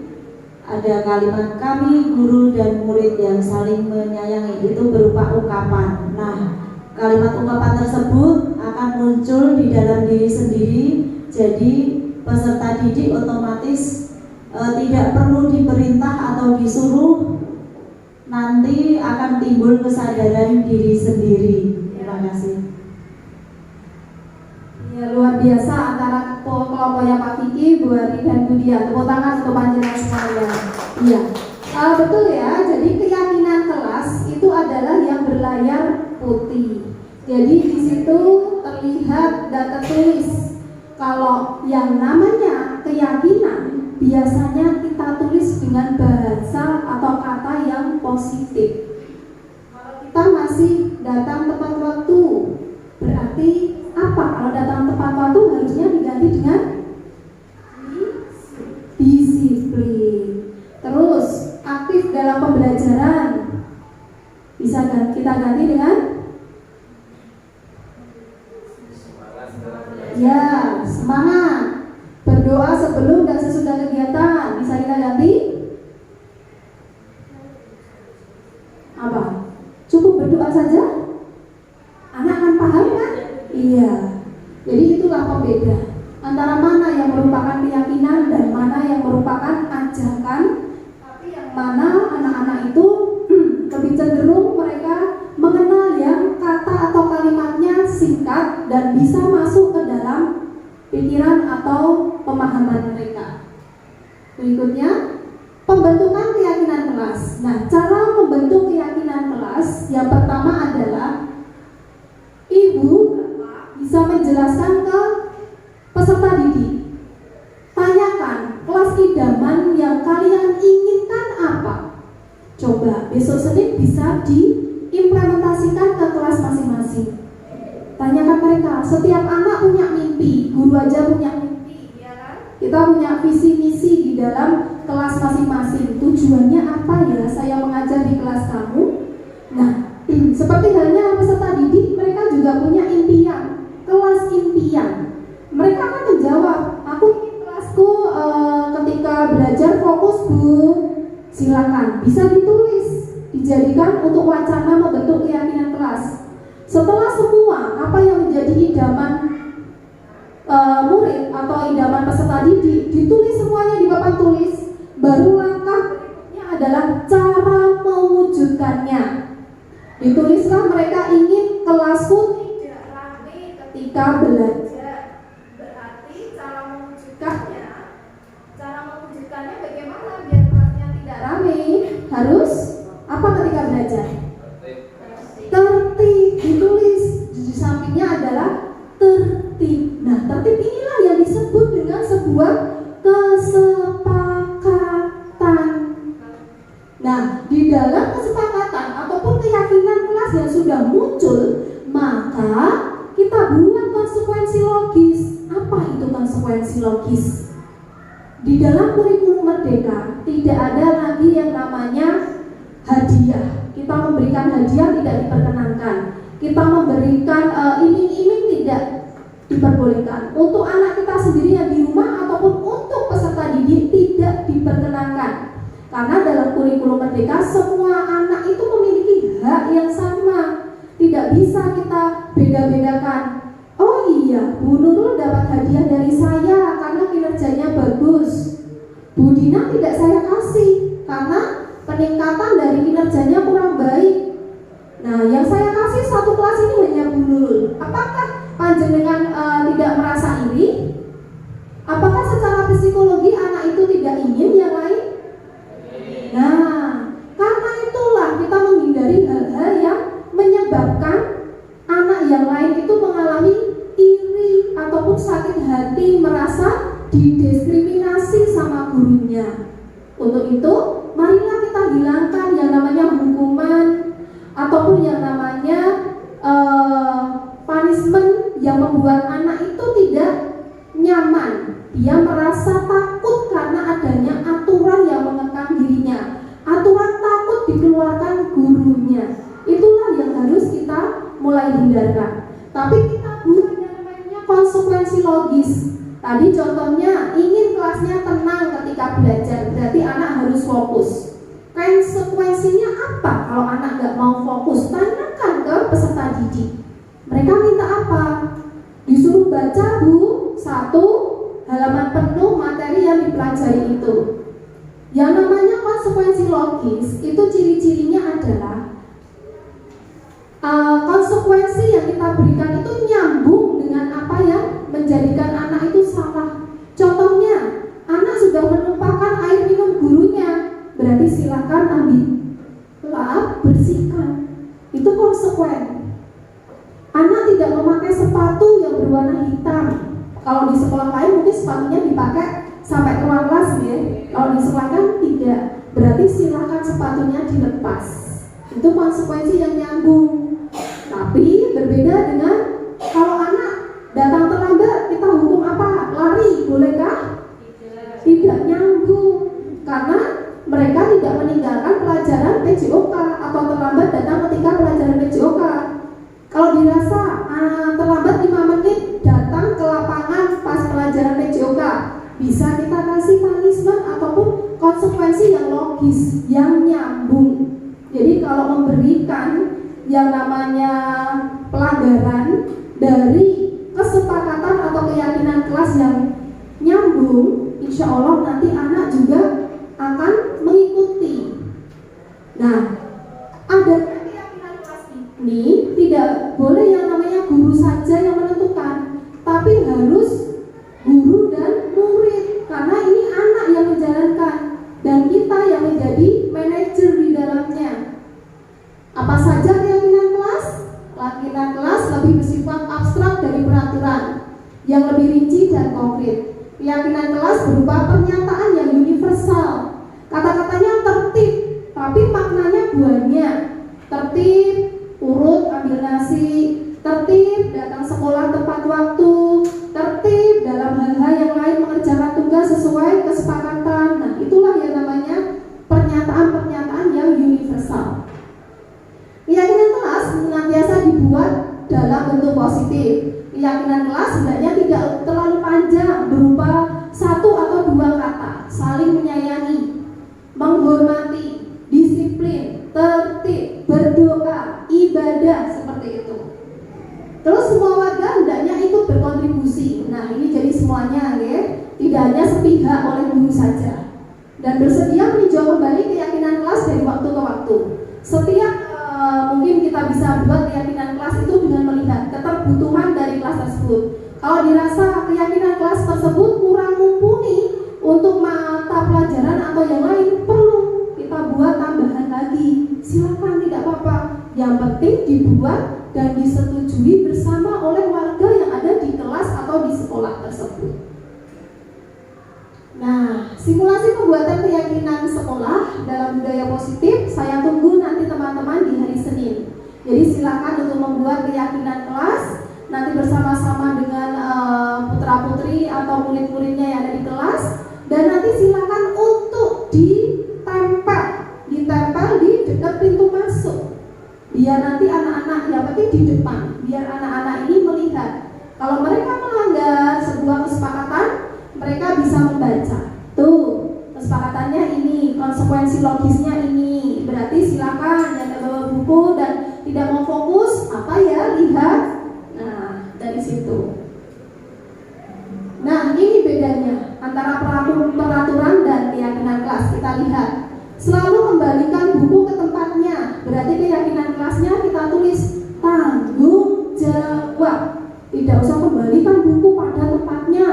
ada kalimat kami guru dan murid yang saling menyayangi, itu berupa ungkapan. Nah, kalimat ungkapan tersebut akan muncul di dalam diri sendiri. Jadi peserta didik otomatis tidak perlu diperintah atau disuruh, nanti akan timbul kesadaran diri sendiri. Terima kasih. Ya, luar biasa antara kelompoknya Pak Vicky, Bu Ari dan Bu Dia. Tepuk tangan untuk panjenengan semuanya. Iya, betul ya. Jadi keyakinan kelas itu adalah yang berlayar putih. Jadi di situ terlihat dan tertulis kalau yang namanya keyakinan biasanya kita tulis dengan bahasa atau kata yang positif. Kalau kita masih datang tepat waktu, berarti apa? Kalau datang tepat waktu harusnya diganti dengan disiplin. Terus aktif dalam pembelajaran bisa kita ganti dengan semangat. Berdoa sebelum dan sesudah kegiatan bisa kita ganti apa? Cukup berdoa saja? Anak akan paham kan? Iya. Jadi itulah pembeda antara yang merupakan keyakinan dan mana yang merupakan ajakan, tapi yang mana anak-anak itu lebih cenderung mereka mengenal yang kata atau kalimatnya singkat dan bisa masuk ke dalam pikiran atau pemahaman mereka. Berikutnya, pembentukan keyakinan kelas. Nah, cara membentuk keyakinan kelas yang pertama adalah ibu bisa menjelaskan ke peserta didik. Tanyakan kelas idaman yang kalian inginkan apa. Coba besok Senin bisa diimplementasikan ke kelas masing-masing. Tanyakan mereka, setiap anak punya mimpi, guru aja punya mimpi, ya kan? Kita punya visi misi di dalam kelas masing-masing. Tujuannya apa ya saya mengajar di kelas kamu? Nah, seperti halnya peserta didik, mereka juga punya impian, kelas impian. Mereka akan menjawab, aku ingin kelasku ketika belajar fokus Bu. Silakan, bisa ditulis, dijadikan untuk wacana membentuk keyakinan kelas. Setelah semua apa yang menjadi idaman murid atau idaman peserta didik ditulis semuanya di papan tulis, baru langkah berikutnya adalah cara mewujudkannya. Ditulislah mereka ingin kelasku tidak ramai ketika belajar. Berarti cara mewujudkannya bagaimana biar kelasnya tidak ramai? Harus apa ketika belajar? Tertib, ditulis di sampingnya adalah tertib. Nah, tertib inilah yang disebut dengan sebuah kesepakatan. Nah, di dalam kesepakatan ataupun keyakinan kelas yang sudah muncul, maka kita buat konsekuensi logis. Apa itu konsekuensi logis? Di dalam kurikulum Merdeka tidak ada lagi yang namanya hadiah. Kita memberikan hadiah tidak diperkenankan. Kita memberikan iming-iming tidak diperbolehkan. Untuk anak kita sendiri yang di rumah ataupun untuk peserta didik tidak diperkenankan. Karena dalam kurikulum Merdeka semua anak itu memiliki hak yang sama. Tidak bisa kita beda-bedakan. Oh iya, Bu Nurul dapat hadiah dari saya karena kinerjanya bagus. Bu Dina tidak saya kasih karena peningkatan dari kinerjanya kurang baik. Nah, yang saya kasih satu kelas ini hanya Bu Nurul. Apakah panjenengan tidak merasa iri? Apakah secara psikologi anak itu tidak ingin yang lain? Nah, karena itulah kita menghindari hal-hal yang menyebabkan anak yang lain itu mengalami iri ataupun sakit hati, merasa didiskriminasi sama gurunya. Untuk itu, marilah kita hilangkan yang namanya hukuman ataupun yang namanya punishment yang membuat anak itu tidak nyaman. Dia merasa takut karena adanya aturan yang mengekang dirinya. Aturan takut dikeluarkan gurunya. Itulah yang harus kita mulai hindarkan. Tapi kita buat yang namanya konsekuensi logis. Tadi contohnya ingin kelasnya tenang ketika belajar, berarti anak harus fokus. Konsekuensinya apa kalau anak nggak mau fokus? Tanyakan ke peserta didik. Mereka minta apa? Disuruh baca Bu 1 halaman penuh materi yang dipelajari itu. Yang namanya konsekuensi logis itu ciri-cirinya adalah konsekuensi yang kita berikan itu nyambung dengan apa yang menjadikan anak itu salah. Contohnya, anak sudah menumpahkan air minum gurunya, berarti silakan ambil lap, bersihkan. Itu konsekuen. Anak tidak memakai sepatu yang berwarna hitam. Kalau di sekolah lain mungkin sepatunya dipakai sampai keluar kelas ya. Kalau di sekolah kan tidak, berarti silakan sepatunya dilepas. Itu konsekuensi yang nyambung. Tapi berbeda dengan kalau anak datang terlambat, kita hukum apa? Lari, bolehkah? Tidak nyambung. Karena mereka tidak meninggalkan pelajaran PJOK atau terlambat datang ketika pelajaran PJOK. Kalau dirasa terlambat 5 menit datang ke lapangan pas pelajaran PJOK, bisa kita kasih punishment ataupun konsekuensi yang logis, yang nyambung. Jadi kalau memberikan yang namanya pelanggaran dari kesepakatan atau keyakinan kelas yang nyambung nyambung, insya Allah nanti anak juga akan mengikuti. Nah, ada keyakinan kelas ini tidak boleh yang namanya guru saja yang menentukan, tapi harus guru dan murid, karena ini anak yang menjalankan dan kita yang menjadi manajer di dalamnya. Apa saja keyakinan kelas? Keyakinan kelas lebih bersifat abstrak dari peraturan yang lebih rinci dan konkret. Keyakinan kelas berupa pernyataan yang universal. Kata-katanya tertib, tapi maknanya banyak. Tertib, urut ambil nasi, tertib datang sekolah tepat waktu, tertib dalam hal-hal yang lain mengerjakan tugas sesuai kesepakatan. Nah, itulah yang namanya pernyataan-pernyataan yang universal. Keyakinan kelas senantiasa dibuat dalam bentuk positif. Keyakinan kelas sebenarnya tidak terlalu panjang, berupa 1 atau 2 kata: saling menyayangi, menghormati, disiplin, tertib, berdoa, ibadah, seperti itu. Terus semua warga hendaknya ikut berkontribusi. Nah, ini jadi semuanya, ya, tidak hanya sepihak oleh guru saja. Dan bersedia meninjau kembali keyakinan kelas dari waktu ke waktu. Setiap mungkin kita bisa buat keyakinan kelas itu dengan melihat keterbutuhan dari kelas tersebut. Kalau dirasa keyakinan kelas tersebut kurang mumpuni untuk mata pelajaran atau yang lain, perlu kita buat tambahan lagi. Silakan, tidak apa-apa. Yang penting dibuat dan disetujui bersama oleh warga yang ada di kelas atau di sekolah tersebut. Nah, simulasi pembuatan keyakinan sekolah dalam budaya positif saya tunggu nanti teman-teman di hari Senin. Jadi silakan untuk membuat keyakinan kelas nanti bersama-sama dengan putra-putri atau murid-muridnya yang ada di kelas, dan nanti silakan untuk ditempel di dekat pintu masuk. Biar nanti anak-anak, yang penting di depan, biar anak-anak ini melihat kalau mereka melanggar sebuah kesepakatan, mereka bisa membaca. Tuh, kesepakatannya ini, konsekuensi logisnya ini. Berarti silakan jangan bawa buku dan tidak mau fokus, apa ya, lihat. Nah, dari situ. Nah, ini bedanya antara peraturan dan keyakinan kelas. Kita lihat, selalu kembalikan buku ke tempatnya. Berarti keyakinan kelasnya kita tulis tanggung jawab. Tidak usah kembalikan buku pada tempatnya,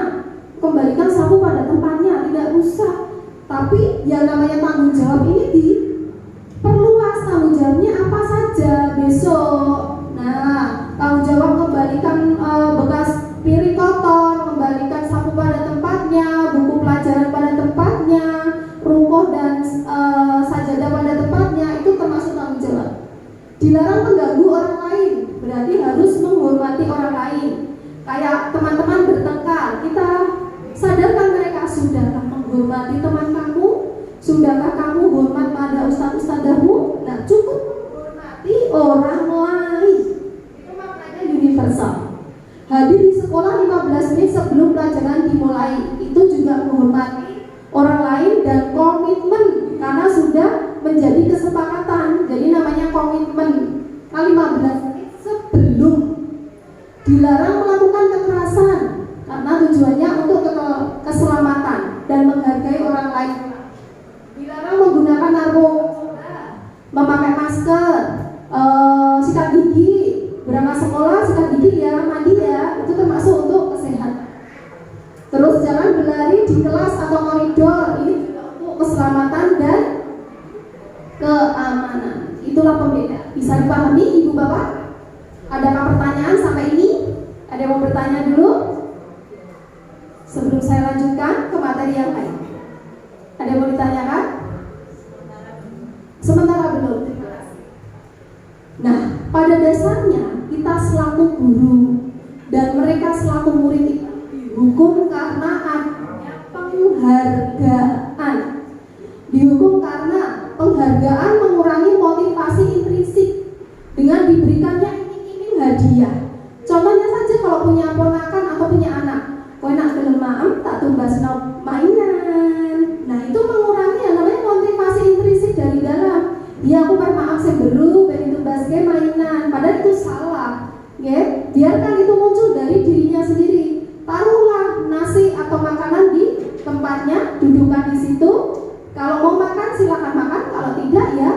kembalikan sapu pada tempatnya, tidak usah. Tapi yang namanya tanggung jawab ini diperluas. Tanggung jawabnya apa saja besok. Nah, tanggung jawab kembalikan bekas piring kotor, kembalikan sapu pada tempatnya, buku pelajaran pada tempatnya, ruko dan sajadah pada tempatnya, itu termasuk tanggung jawab. Dilarang mengganggu orang lain, berarti harus menghormati orang lain. Kayak teman-teman bertengkar, kita sadarkan mereka, sudahkah menghormati teman kamu? Sudahkah kamu hormat pada ustadz-ustadzahmu? Nah, cukup menghormati orang lain. Itu maknanya universal. Hadir di sekolah 15 menit sebelum pelajaran dimulai, itu juga menghormati orang lain dan komitmen, karena sudah menjadi kesepakatan. Jadi namanya komitmen. 15 menit sebelum. Dilarang melakukan kekerasan karena tujuannya untuk keselamatan dan menghargai orang lain. Dilarang menggunakan narkoba, memakai masker, sikat gigi, berangkat sekolah sikat gigi ya, mandi ya, itu termasuk untuk kesehatan. Terus jangan berlari di kelas atau koridor, ini juga untuk keselamatan dan keamanan. Itulah pembeda. Bisa dipahami Ibu Bapak? Adakah pertanyaan sampai ini? Ada yang mau bertanya dulu? Sebelum saya lanjutkan ke materi yang lain. Ada yang mau ditanyakan? Sementara belum. Terima kasih. Nah, pada dasarnya kita selaku guru dan mereka selaku murid itu dihukum karena adanya penghargaan. Dihukum karena penghargaan mengurangi motivasi intrinsik dengan diberikannya iming-iming hadiah. Contohnya saja kalau punya ponakan atau punya anak, kowe nak gelem maem tak tumbasno mainan. Nah, itu mengurangi yang namanya motivasi intrinsik dari dalam. Ya, aku maaf saya beru ben ditumbaske mainan, padahal itu salah. Ya, biarkan itu muncul dari dirinya sendiri. Taruhlah nasi atau makanan di tempatnya, dudukan di situ. Kalau mau makan silakan makan, kalau tidak ya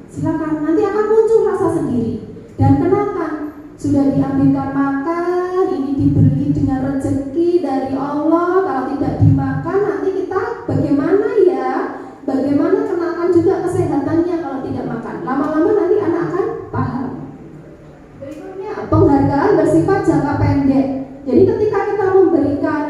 silakan. Nanti akan muncul rasa sendiri. Dan kenalkan, sudah diambilkan makan, ini diberi dengan rezeki dari Allah. Kalau tidak dimakan nanti kita bagaimana ya? Bagaimana kenalkan juga kesehatannya kalau tidak makan. Lama-lama nanti anak akan paham. Berikutnya, penghargaan bersifat jangka pendek. Jadi ketika kita memberikan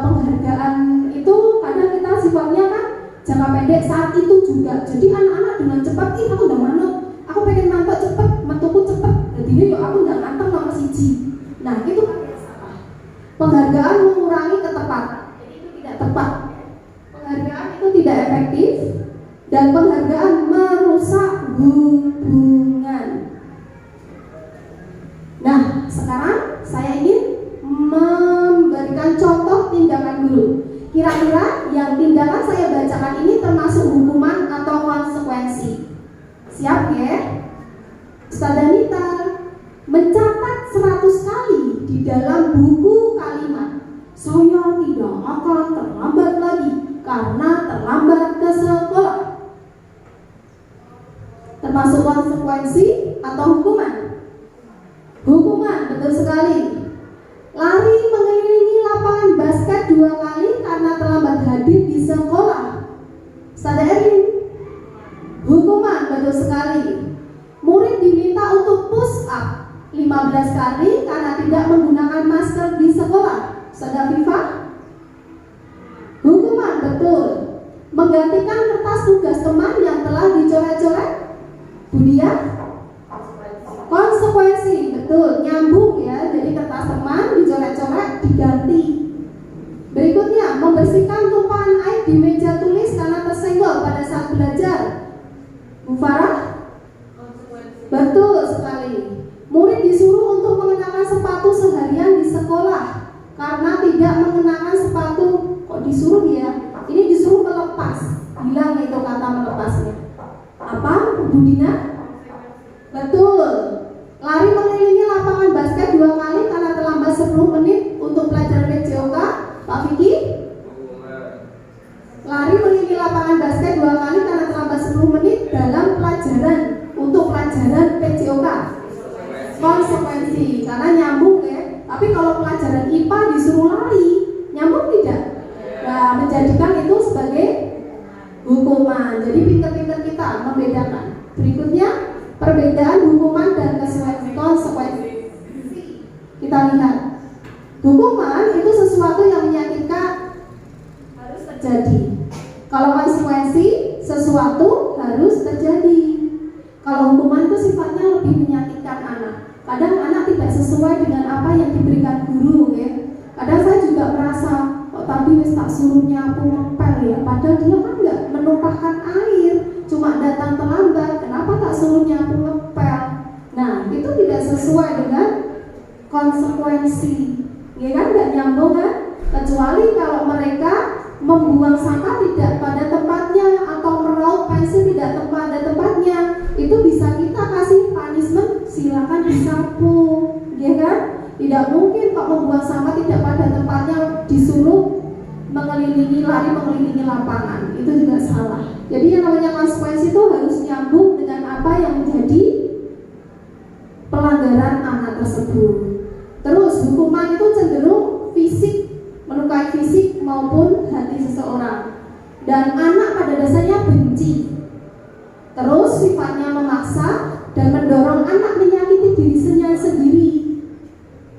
penghargaan itu kadang kita sifatnya kan jangka pendek saat itu juga. Jadi anak-anak dengan cepat, aku udah manut, aku pengen mantuk cepet, mantukku cepet. Jadi yuk aku udah nganteng nomor 1. Nah itu kan salah. Penghargaan mengurangi ketepatan. Jadi itu tidak tepat. Penghargaan itu tidak efektif dan penghargaan merusak hubungan. Nah sekarang saya ingin memberikan contoh tindakan guru. Kira-kira yang tindakan saya bacakan ini termasuk hukuman atau konsekuensi? Siap ya? Ustaz Danita mencatat 100 kali di dalam buku kalimat, saya tidak akan terlambat lagi karena terlambat ke sekolah. Termasuk konsekuensi atau hukuman? Hukuman, betul sekali. Lari mengelilingi lapangan basket 2 kali karena terlambat hadir di sekolah. Ustaz Erin, hukuman, betul sekali. Murid diminta untuk push up 15 kali karena tidak menggunakan masker di sekolah. Ustaz Viva, hukuman, betul. Menggantikan kertas tugas teman yang telah dicoret-coret. Budia, konsekuensi, betul, nyambung ya. Jadi kertas teman dicoret-coret diganti. Berikutnya, membersihkan tumpahan air di meja tulis karena tersenggol pada saat belajar. Bu Farah, betul sekali. Murid disuruh untuk mengenakan sepatu seharian di sekolah karena tidak mengenakan sepatu. Kok disuruh ya? Ini disuruh melepas. Hilang itu kata melepasnya. Apa, Bu Dina? Betul. Lari mengelilingi lapangan basket 2 kali karena terlambat 10 menit untuk pelajaran PJOK. Pak Vicky? Lari mengelilingi lapangan basket 2 kali karena terlambat 10 menit dalam pelajaran untuk pelajaran PJOK. Konsekuensi, karena nyambung ya. Tapi kalau pelajaran IPA disuruh lari, nyambung tidak? Nah, menjadikan itu sebagai hukuman. Jadi pinter-pinter kita membedakan. Berikutnya, perbedaan hukuman dan konsekuensi. Kita lihat, hukuman itu sesuatu yang menyakitkan, harus terjadi. Kalau konsekuensi, sesuatu harus terjadi. Kalau hukuman itu sifatnya lebih menyakitkan anak. Kadang anak tidak sesuai dengan apa yang diberikan guru ya. Kadang saya juga merasa, kok tadi wis tak suruh nyapu ngepel ya, padahal dia kan nggak menumpahkan air, cuma datang terlambat, kenapa tak suruh nyapu ngepel? Nah, itu tidak sesuai dengan konsekuensi, ya kan, nggak nyambung kan? Kecuali kalau mereka membuang sampah tidak pada tempatnya atau meraut pensil tidak pada tempatnya, itu bisa kita kasih punishment, silakan disapu, ya kan? Tidak mungkin kok membuang sampah tidak pada tempatnya disuruh lari mengelilingi lapangan, itu juga salah. Jadi yang namanya konsekuensi itu harus nyambung dengan apa yang menjadi pelanggaran anak tersebut. Terus hukuman itu cenderung fisik, melukai fisik maupun hati seseorang. Dan anak pada dasarnya benci. Terus sifatnya memaksa dan mendorong anak menyakiti dirinya sendiri.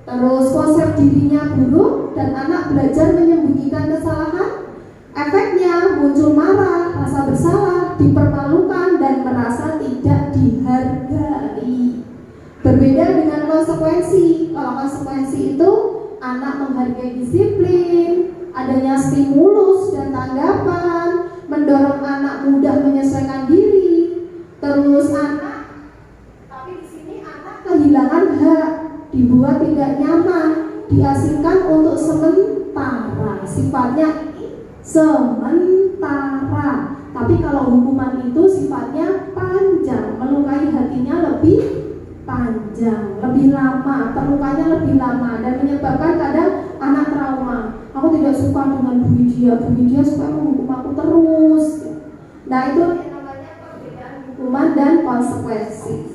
Terus konsep dirinya buruk dan anak belajar menyembunyikan kesalahan. Efeknya muncul marah, rasa bersalah, dipermalukan dan merasa tidak dihargai. Berbeda dengan konsekuensi. Kalau konsekuensi itu anak menghargai disiplin, adanya stimulus dan tanggapan, mendorong anak mudah menyesuaikan diri. Terus anak, tapi di sini anak kehilangan hak, dibuat tidak nyaman, diasingkan untuk sementara. Sifatnya sementara. Tapi kalau hukuman itu sifatnya panjang, melukai hatinya lebih panjang, lebih lama, terlukanya lebih lama dan menyebabkan kadang anak trauma. Aku tidak suka dengan Bu Widya suka menghukum aku terus. Nah itu yang namanya perbedaan hukuman dan konsekuensi.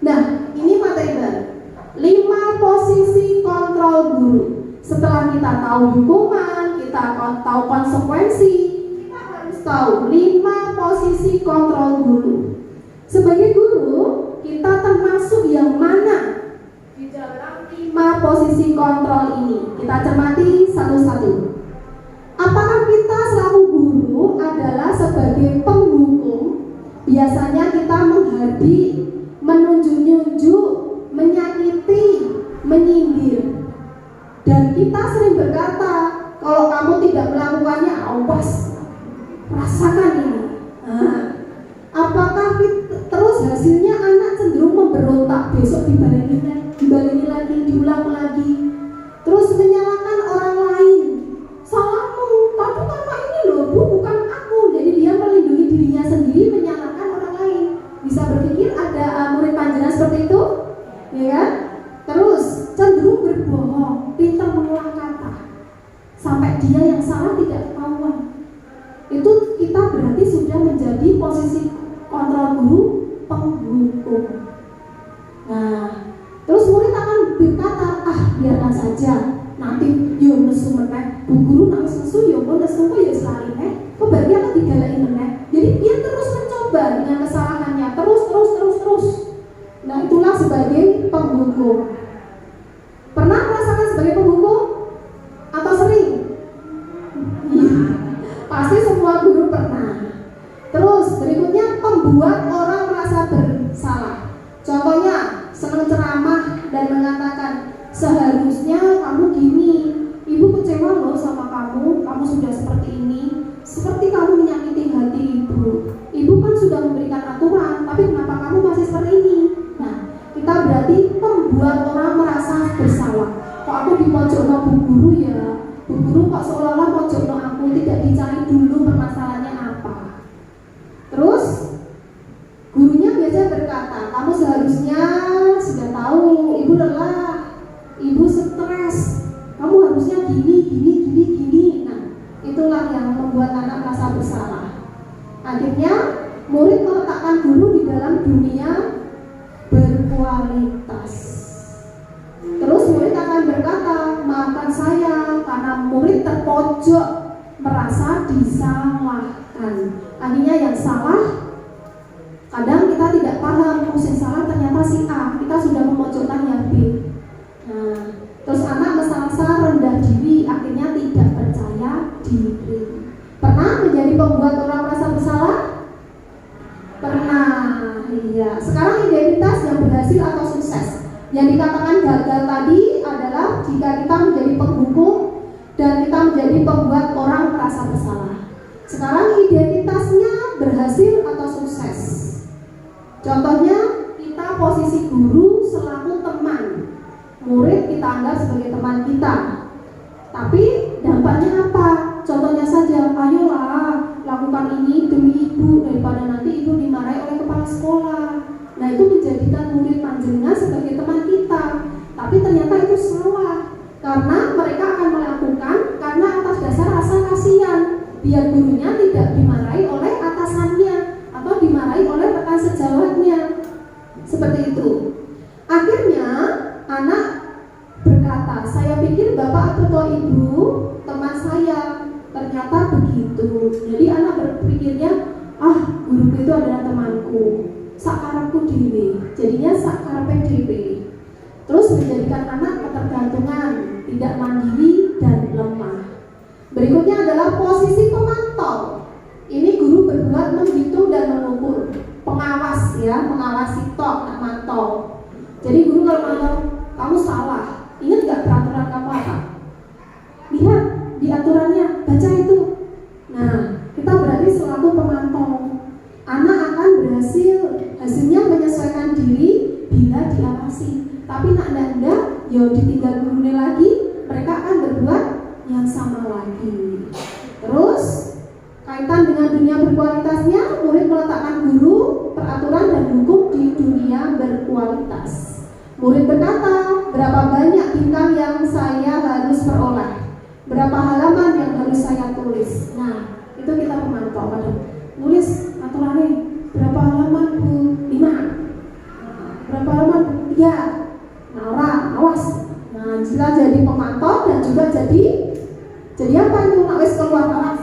Nah ini materi baru, 5 posisi kontrol guru. Setelah kita tahu hukuman, kita tahu konsekuensi, kita harus tahu 5 posisi kontrol guru. Sebagai guru, kita termasuk yang mana di dalam 5 posisi kontrol ini? Kita cermati satu-satu. Apakah kita selaku guru adalah sebagai penghukum? Biasanya kita menghadik, menunjuk-nunjuk, menyakiti, menyindir. Dan kita sering berkata, kalau kamu tidak melakukannya, awas, rasakan ini. Apakah terus hasilnya anak cenderung memberontak, besok dibaleni lagi, diulang lagi, terus menyalahkan orang lain? Salahmu, tapi karena ini loh Bu, bukan aku. Jadi dia melindungi dirinya sendiri, menyalahkan orang lain. Bisa berpikir ada murid panjenengan seperti itu, ya kan? Terus cenderung berbohong, pintar mengolah kata, sampai dia yang salah tidak ketahuan. Itu kita berarti sudah menjadi posisi kontrol guru, penghukum. Nah, terus murid akan berkata, biarkan saja, nanti yo nesu meneh, Bu guru nangis nesu yo kok nesu kok ya sekali kok berarti akan digalai meneh. Jadi dia terus mencoba dengan kesalahannya, terus. Nah, itulah sebagai penghukum. Pernah merasakan sebagai penghukum? Atau sering? Pasti semua guru pernah. Terus berikutnya, pembuat orang merasa bersalah. Contohnya, senang ceramah dan mengatakan, seharusnya kamu gini, ibu kecewa loh sama kamu sudah seperti ini, seperti kamu menyakiti hati ibu. Ibu kan sudah memberikan aturan, tapi kenapa kamu masih seperti ini? Nah, kita berarti membuat orang merasa bersalah. Kok aku dipojokno Bu guru ya? Bu guru kok seolah-olah pojokno aku, tidak dicari dulu permasalahannya apa. Terus gurunya biasa berkata, kamu seharusnya sudah tahu, ibu lelah, ibu stres, kamu harusnya gini. Nah, itulah yang membuat anak merasa bersalah. Akhirnya murid meletakkan guru di dalam dunia berkualitas. Terus murid akan berkata, maafkan saya karena murid terpojok, merasa disalahkan. Akhirnya yang salah, kadang kita tidak paham, yang salah ternyata si A, kita sudah memojokkan yang B. Nah, terus anak merasa rendah diri, akhirnya tidak percaya diri. Pernah menjadi pembuat orang merasa bersalah? Pernah, iya. Sekarang identitas yang berhasil atau sukses. Yang dikatakan gagal tadi adalah jika kita menjadi penghukum dan kita menjadi pembuat orang merasa bersalah. Sekarang identitasnya berhasil atau sukses. Contohnya, kita posisi guru selaku teman. Murid kita anggap sebagai teman kita. Tapi dampaknya apa? Contohnya saja, ayolah lakukan ini demi ibu, daripada nanti ibu dimarahi oleh kepala sekolah. Nah, itu menjadikan murid panjenengan sebagai teman kita. Tapi ternyata itu salah, karena mereka akan melakukan karena atas dasar rasa kasihan, biar gurunya tidak dimarahi oleh atasannya atau dimarahi oleh rekan sejawatnya. Seperti itu. Akhirnya anak berkata, saya pikir bapak atau ibu teman saya, ternyata begitu. Jadi anak berpikirnya, guruku itu adalah temanku, sakarapku dewe, jadinya sakarape dewe. Terus menjadikan anak ketergantungan, tidak mandiri dan lemah. Berikutnya adalah posisi pemantau. Ini guru berbuat menghitung dan mengukur, pengawas ya, mengawasi tok, nak mantau. Jadi guru kalau mantau, kamu salah, ingat gak peraturan kamu apa? Lihat di aturannya, baca itu. Nah, kita berarti selaku pemantau. Anak akan hasilnya menyesuaikan diri bila diawasi. Tapi nak nanda, ditinggal gurunya lagi, mereka akan berbuat yang sama lagi. Terus kaitan dengan dunia berkualitasnya, murid meletakkan guru, peraturan dan hukum di dunia berkualitas. Murid berkata, berapa banyak bintang yang saya harus peroleh? berapa halaman yang harus saya tulis. Nah, itu kita memantau pada nulis aturannya berapa halaman Bu? 5. Berapa halaman Bu? 3. Nah, awas. Nah, kita jadi pemantau dan juga jadi apa itu? Nah, wis keluar awas.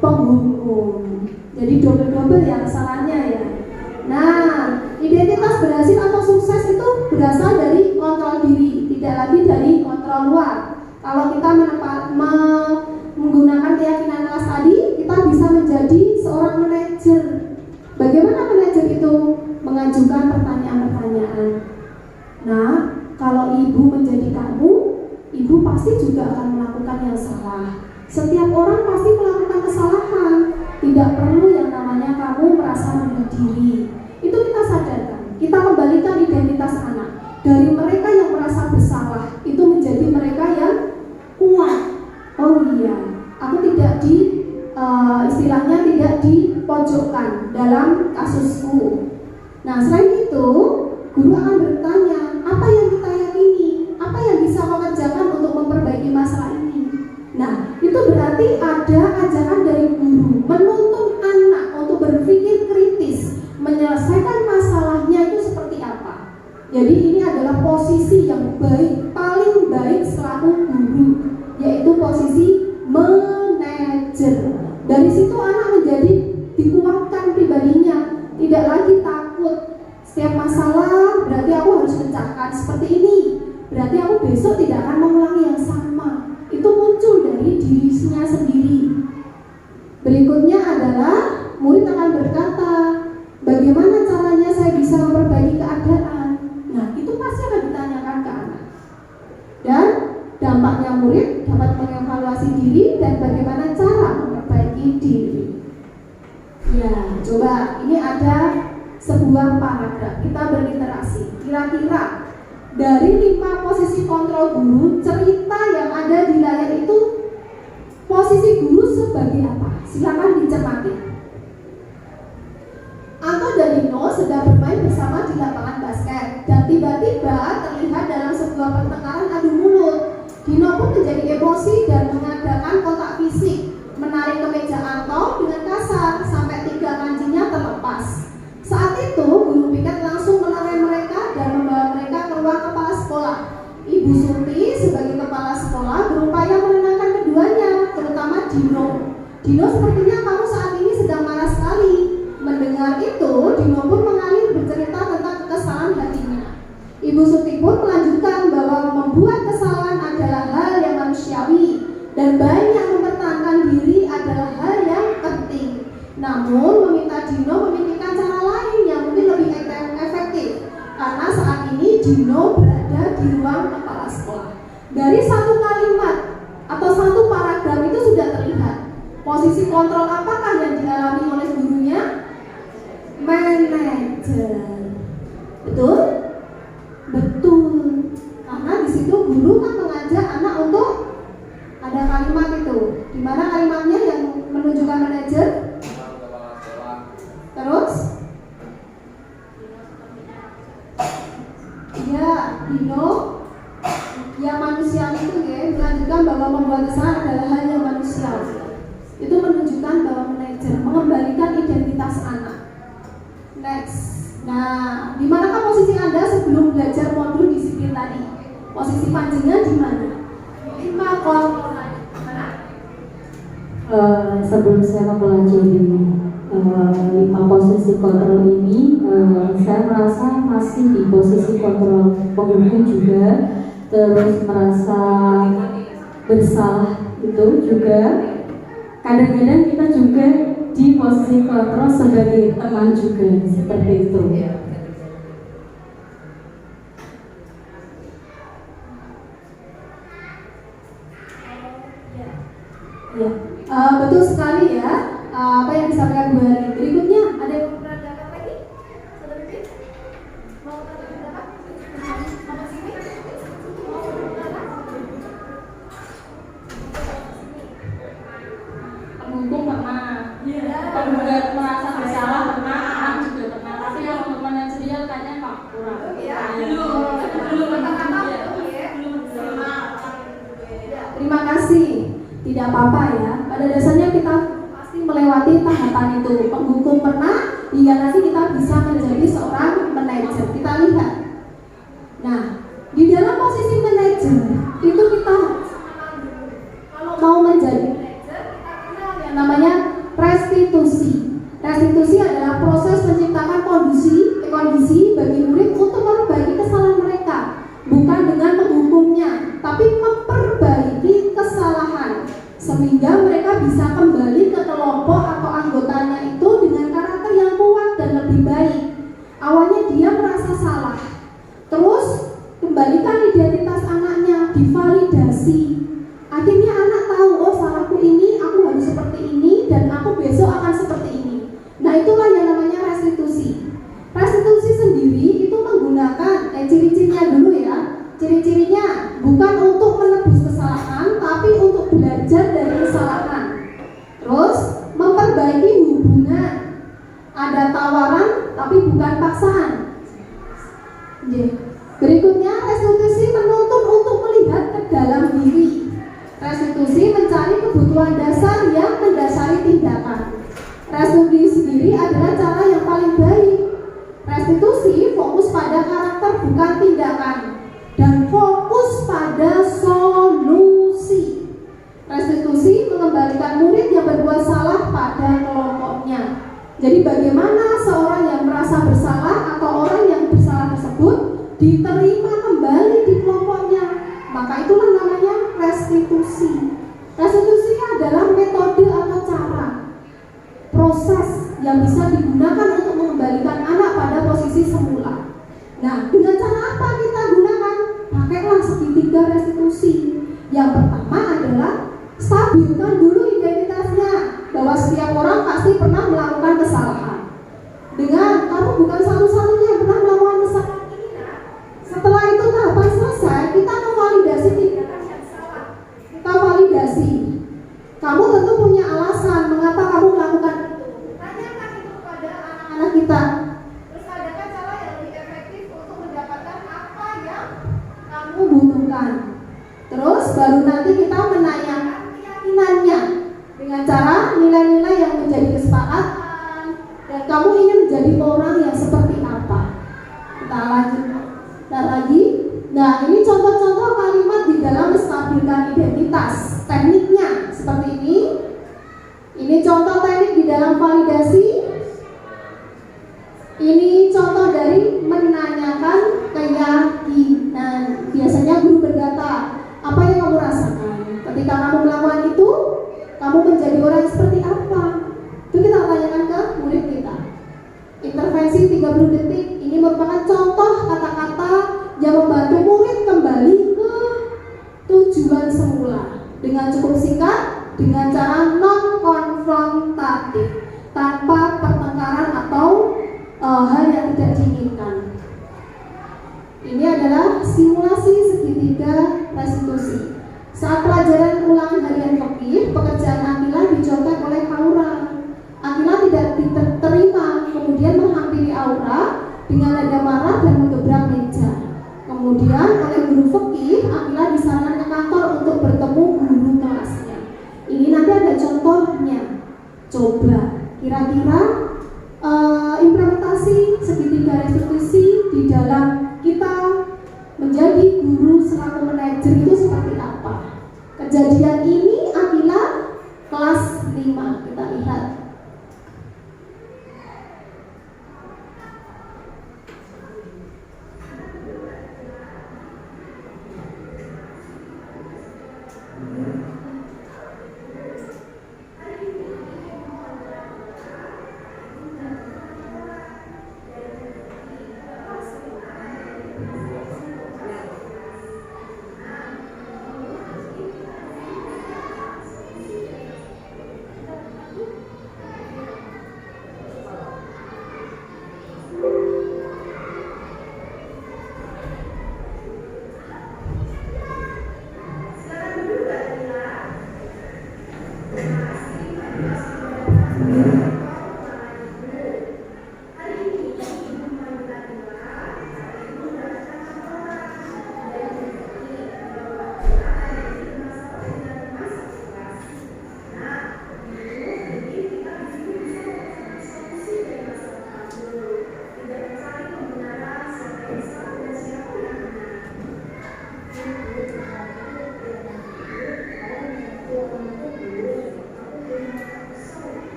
Penghukum. Jadi double-double ya kesalahannya ya. Nah, identitas berhasil atau sukses itu berasal dari kontrol diri, tidak lagi dari kontrol luar. Kalau kita menggunakan keyakinan kelas tadi, kita bisa menjadi seorang manajer. Bagaimana manajer itu? Mengajukan pertanyaan-pertanyaan. Nah, kalau ibu menjadi kamu, ibu pasti juga akan melakukan yang salah. Setiap orang pasti melakukan kesalahan. Tidak perlu yang namanya kamu merasa rendah diri. Itu kita sadarkan. Kita kembalikan identitas anak. Dari mereka yang merasa bersalah, itu menjadi mereka yang kuat. Oh iya, aku tidak istilahnya tidak dipojokkan dalam kasusku. Nah, selain itu, guru akan bertanya, apa yang kita yakini? Apa yang bisa kau kerjakan untuk memperbaiki masalah ini? Nah, itu berarti ada ajakan dari guru menuntun anak untuk berpikir kritis, menyelesaikan masalahnya itu seperti apa. Jadi ini adalah posisi yang baik, paling baik selaku guru, yaitu posisi manajer. Dari situ anak menjadi dikuatkan pribadinya, tidak lagi takut. Setiap masalah berarti aku harus pecahkan seperti ini, berarti aku besok tidak akan mengulangi yang sama. Itu muncul dari dirinya sendiri. Berikutnya adalah murid akan berkata, bagaimana caranya saya bisa memperbaiki keadaan? Nah, itu pasti akan ditanyakan ke anak. Dan dampaknya murid dapat mengevaluasi diri dan bagaimana cara memperbaiki diri. Ya, coba ini ada sebuah paragraf, kita berliterasi. Kira-kira dari 5 posisi kontrol guru, cerita yang ada di layar itu posisi guru sebagai apa? Silakan dicermati. Anto dan Dino sedang bermain bersama di lapangan basket dan tiba-tiba terlihat dalam sebuah pertengkaran adu mulut. Dino pun menjadi emosi dan mengadakan kontak fisik, menarik kemeja Anto dengan kasar sampai 3 kancinya terlepas. Saat itu guru piket langsung melerai mereka dan membawa mereka ke ruang kepala sekolah. Ibu Surti sebagai kepala sekolah berupaya menenangkan keduanya, terutama Dino. Dino, sepertinya kamu saat ini sedang marah sekali. Mendengar itu, Dino pun mengalir bercerita tentang kekesalan hatinya. Ibu Surti pun melanjutkan bahwa membuat kesalahan adalah hal yang manusiawi dan banyak mempertahankan diri adalah hal yang penting. Namun meminta Dino memikirkan cara lain yang mungkin lebih efektif, karena saat ini Dino berada di ruang kepala sekolah. Dari satu kalimat atau satu paragraf itu sudah terlihat posisi kontrol apakah yang dialami oleh gurunya? Manajer. Betul? Betul. Karena di situ guru kan mengajak anak untuk ada kalimat itu. Di mana kalimatnya yang menunjukkan manajer? Terus? Ya, Dino yang manusia itu ya, melanjutkan bahwa membuat kesalahan adalah hal yang manusiawi. Itu menunjukkan bahwa manajer mengembalikan identitas anak. Next. Nah, di manakah posisi Anda sebelum belajar modul disiplin tadi? Posisi panjangnya di mana? 5 kontrol. Mana? Sebelum saya mempelajari 5 posisi kontrol ini, saya merasa masih di posisi kontrol penghukum juga, terus merasa bersalah itu juga. Kadang-kadang kita juga di posisi kontrol sebagai teman juga, seperti itu. Ya, betul sekali ya. Apa yang disampaikan Bu Hari. Berikutnya ada yang mau menanyakan lagi? Saudara Bibi? Mau menanyakan? Mau sini? Mau menanyakan? Penghukum pernah, penggugat merasa bersalah pernah, anak juga pernah. Tapi kalau untuk manajerial kayaknya Pak kurang. Terima kasih. kasih. Tidak apa-apa ya. Pada dasarnya kita pasti melewati tahapan itu. Penghukum pernah, hingga nanti kita bisa menjadi seorang manajer. Kita lihat. Nah, di dalam posisi manajer itu kita kalau mau menjadi manajer kita kenal yang namanya restitusi. Restitusi adalah proses menciptakan kondisi bagi murid untuk memperbaiki kesalahan mereka, bukan dengan menghukumnya, tapi memperbaiki kesalahan sehingga mereka bisa kembali ke kelompok atau anggotanya itu dengan karakter yang kuat dan lebih baik. Awalnya dia merasa salah, terus kembalikan identitas anaknya, divalidasi. Akhirnya anak tahu, oh salahku ini, aku harus seperti ini, dan aku besok akan seperti ini. Nah itulah yang namanya restitusi. Restitusi sendiri itu menggunakan ciri-cirinya dulu ya. Ciri-cirinya bukan untuk menebus kesalahan, tapi untuk belajar dari kesalahan. Terus memperbaiki hubungan. Ada tawaran tapi bukan paksaan. Berikutnya restitusi menuntut untuk melihat ke dalam diri. Restitusi mencari kebutuhan dasar yang mendasari tindakan. Restitusi sendiri adalah cara yang paling baik. Restitusi fokus pada karakter bukan tindakan, dan fokus pada solusi. Restitusi mengembalikan murid yang berbuat salah pada kelompoknya. Jadi bagaimana seorang yang merasa bersalah atau orang yang bersalah tersebut diterima kembali di kelompoknya. Maka itulah namanya restitusi. Restitusi adalah metode atau cara, proses yang bisa digunakan untuk mengembalikan anak pada posisi semula. Nah, dengan cara apa kita gunakan? Pakailah segitiga restitusi. Yang pertama adalah stabilkan dulu identitasnya, bahwa setiap orang pasti pernah melakukan kesalahan. Dengan kamu bukan satu-satunya yang pernah melakukan kesalahan ini. Setelah itu tahapan selesai, kita memvalidasi tindakan yang salah. Kita validasi. Kamu tentu punya alasan mengapa kamu melakukan itu. Tanyakan itu kepada anak-anak kita. Terus adakah cara yang lebih efektif untuk mendapatkan apa yang kamu butuhkan. Terus baru nanti kita menanyakan keyakinannya dengan cara nilai-nilai yang menjadi kesepakatan dan kamu ingin menjadi orang yang seperti apa. Kita lanjut lagi. Nah, ini contoh-contoh kalimat di dalam menstabilkan identitas. Tekniknya seperti ini. Ini contoh teknik di dalam validasi. Ini contoh dari menanyakan keyakinan. Biasanya guru berkata, apa yang kamu rasakan? Ketika kamu melakukan itu, kamu menjadi orang seperti apa? Itu kita tanyakan ke murid kita. Intervensi 30 detik ini merupakan contoh kata-kata yang membantu murid kembali ke tujuan semula dengan cukup singkat, dengan cara non-konfrontatif, tanpa pertengkaran atau hal yang tidak diinginkan. Ini adalah simulasi segitiga restitusi. Saat pelajaran ulangan harian fikih, pekerjaan Akila dicontek oleh Aura. Akila tidak diterima, kemudian menghampiri Aura dengan nada marah dan mengebrak meja. Kemudian oleh guru fikih, Akila disarankan ke kantor untuk bertemu guru kelasnya. Ini nanti ada contohnya. Coba kira-kira implementasi segitiga restitusi di dalam kita menjadi guru selaku manajer itu seperti apa? Kejadian ini Akila kelas 5, kita lihat.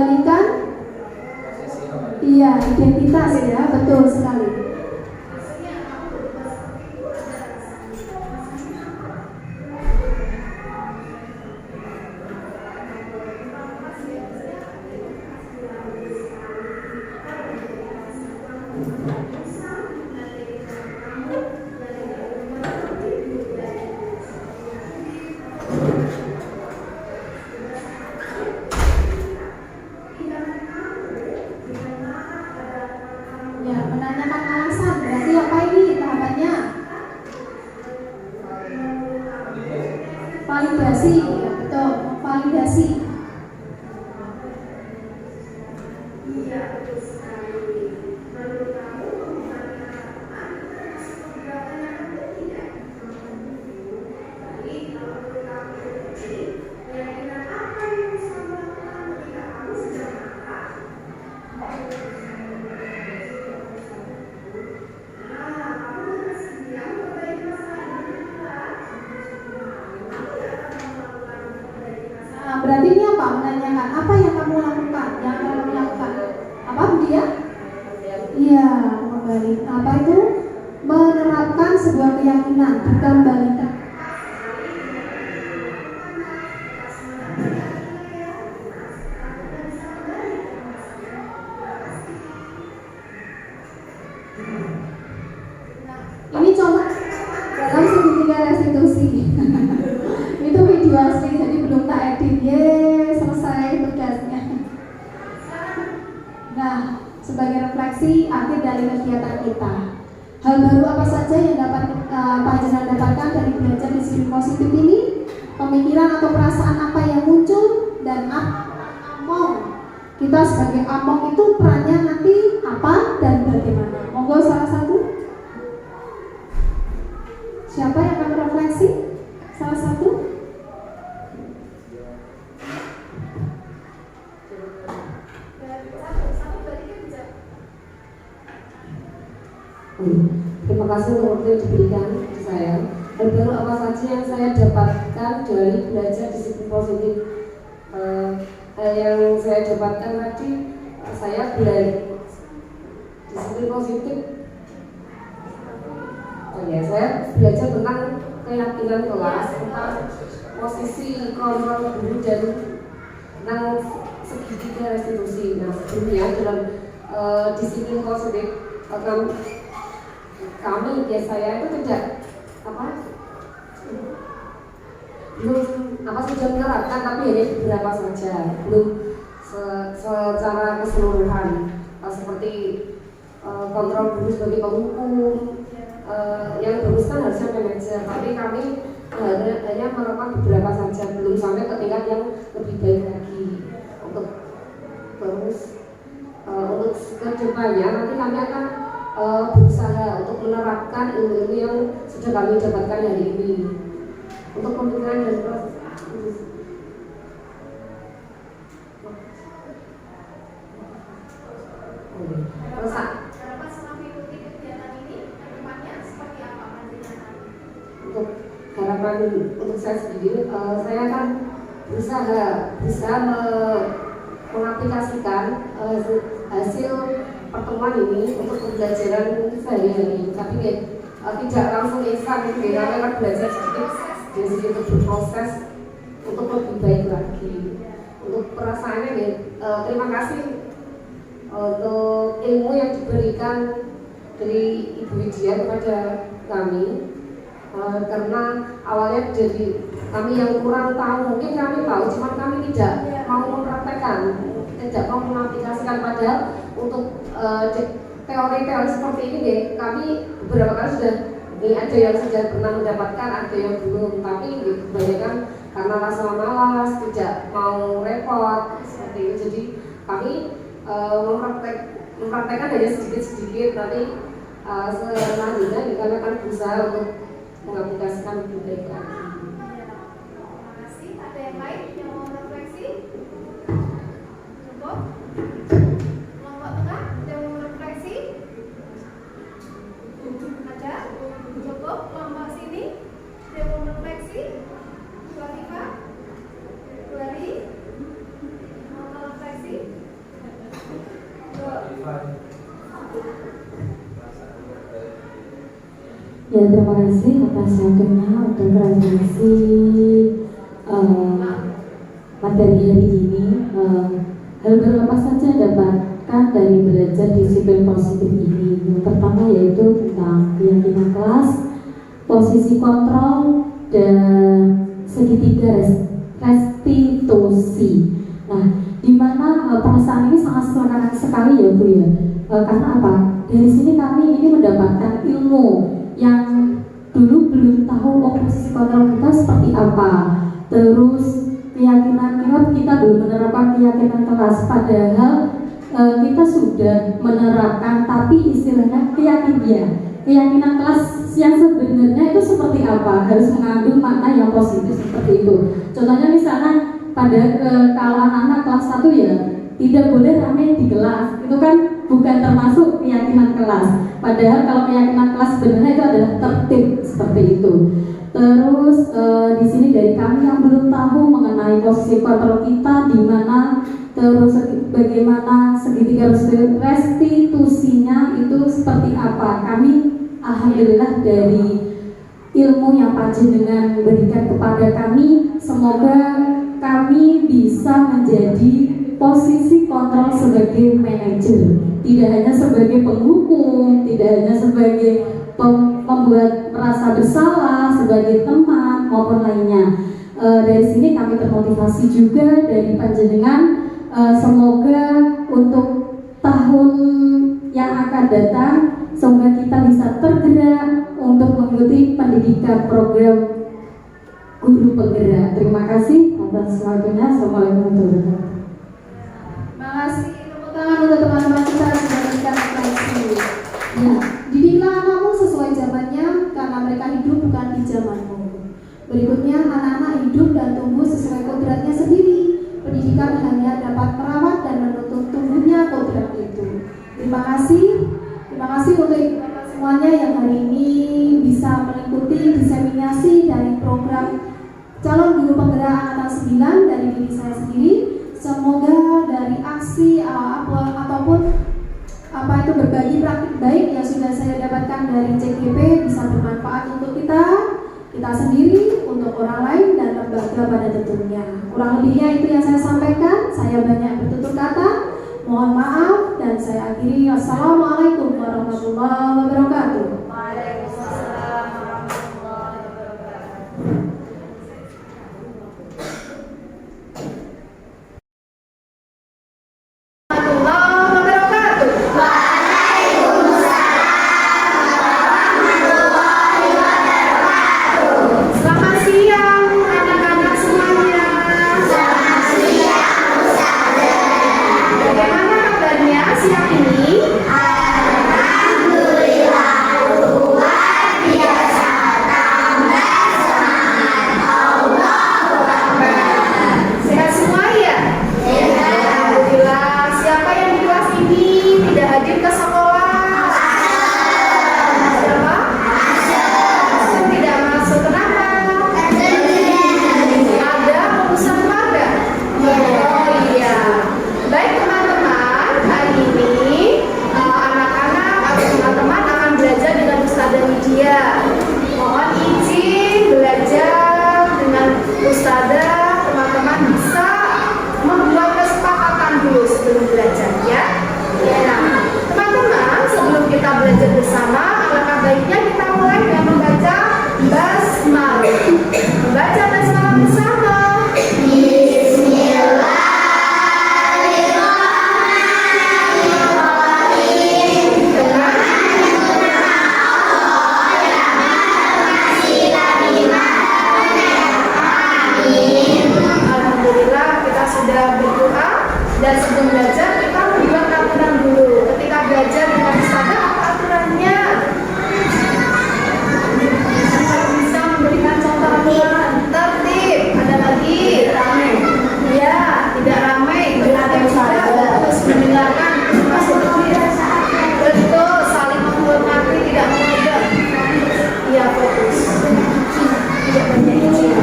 mengembalikan iya identitas ya, betul sekali. Ya, menanyakan alasan, berarti apa ini tahapannya? Validasi, ya betul, validasi. Nah, berarti ini apa? Menanyakan apa yang kamu lakukan, yang kamu lakukan. Apa dia? Iya, kembali. Apa itu? Menerapkan sebuah keyakinan, dikembalikan. Ini contoh dalam segitiga restitusi. Itu video asli, jadi belum tak edit. Selesai tugasnya. Nah, sebagai refleksi akhir dari kegiatan kita, hal baru apa saja yang dapat panjenengan dapatkan dari belajar disiplin positif ini? Pemikiran atau perasaan apa yang muncul dan among? Kita sebagai among itu perannya nanti apa dan bagaimana? Monggo salah satu. Siapa yang akan refleksi? Salah satu. Terima kasih untuk waktu yang diberikan ke saya. Hal baru apa saja yang saya dapatkan dari belajar disiplin positif? Hal yang saya dapatkan tadi, saya belajar disiplin positif. Saya belajar tentang keyakinan kelas, tentang posisi kontrol guru dan tentang segitiga restitusi. Nah, sebelumnya dalam disiplin positif kami ya saya itu tidak belum sudah menerapkan, tapi hanya beberapa saja, belum secara keseluruhan, seperti kontrol guru sebagai penghukum. Yang bagus kan harusnya manajer, tapi kami hanya melakukan beberapa saja, belum sampai ke tingkat yang lebih baik lagi. Untuk kedepannya nanti kami akan berusaha untuk menerapkan ilmu-ilmu yang sudah kami dapatkan hari ini untuk pemikiran dan proses. Untuk harapan untuk saya sendiri, saya akan berusaha mengaplikasikan hasil pertemuan ini untuk pembelajaran sehari-hari, tapi tidak langsung instan, kami akan belajar sedikit berproses untuk lebih baik lagi. Untuk perasaannya, terima kasih untuk ilmu yang diberikan dari Ibu Widya kepada kami, karena awalnya jadi kami yang kurang tahu, mungkin kami tahu, cuma kami tidak mau mempraktekkan, tidak mau mengaplikasikan. Padahal untuk teori-teori seperti ini kami beberapa kali sudah, ada yang sudah pernah mendapatkan, ada yang belum, tapi kebanyakan karena rasa malas, tidak mau repot seperti itu. Jadi kami mempraktekkan hanya sedikit-sedikit, nanti selanjutnya kami akan berusaha untuk mengaplikasikan lebih baik lagi. Terima kasih. Ada yang lain yang mau refleksi? Cukup? Kelompok tengah yang mau refleksi? Ada? Cukup? Kelompok sini yang mau refleksi? Bu Hanifah? Bu Ari? Mau refleksi? Ya, terima kasih atas waktunya untuk referensi materi hari ini. Hal berapa saja dapatkan dari belajar disiplin positif ini? Yang pertama yaitu tentang keyakinan kelas, posisi kontrol, dan segitiga restitusi. Nah, di mana perasaan ini sangat sederhana sekali ya Bu ya. Karena apa? Dari sini kami ini mendapatkan ilmu yang dulu belum tahu posisi kontrol kita seperti apa. Terus keyakinan kita belum menerapkan keyakinan kelas, padahal kita sudah menerapkan, tapi istilahnya keyakinan kelas yang sebenarnya itu seperti apa, harus mengandung makna yang positif seperti itu. Contohnya misalnya pada kalau anak kelas 1 ya tidak boleh ramai di kelas, itu kan bukan termasuk keyakinan kelas. Padahal kalau keyakinan kelas sebenarnya itu adalah tertib seperti itu. Terus di sini dari kami yang belum tahu mengenai posisi kontrol kita di mana, terus bagaimana segitiga restitusinya itu seperti apa. Kami alhamdulillah dari ilmu yang panjenengan berikan kepada kami, semoga kami bisa menjadi posisi kontrol sebagai manajer, tidak hanya sebagai penghukum, tidak hanya sebagai membuat merasa bersalah, sebagai teman maupun lainnya. Dari sini kami termotivasi juga dari panjenengan. Semoga untuk tahun yang akan datang, semoga kita bisa tergerak untuk mengikuti pendidikan program guru penggerak. Terima kasih atas waktunya. Assalamualaikum warahmatullahi wabarakatuh. Terima kasih, tepuk tangan untuk teman-teman kita yang sudah memberikan referensi. Ya, didiklah anakmu sesuai zamannya karena mereka hidup bukan di zamanmu. Berikutnya, anak-anak hidup dan tumbuh sesuai kodratnya sendiri. Pendidikan hanya dapat merawat dan menuntut tumbuhnya kodrat itu. Terima kasih untuk ibu bapak semuanya yang hari ini bisa mengikuti diseminasi dari program calon guru penggerak angkatan 9 dari diri saya sendiri. Semoga dari aksi ataupun berbagi praktik baik yang sudah saya dapatkan dari CGP bisa bermanfaat untuk kita sendiri, untuk orang lain dan lembaga pada tentunya. Kurang lebihnya itu yang saya sampaikan. Saya banyak bertutur kata, mohon maaf dan saya akhiri. Wassalamualaikum warahmatullahi wabarakatuh. Waalaikumsalam warahmatullahi wabarakatuh.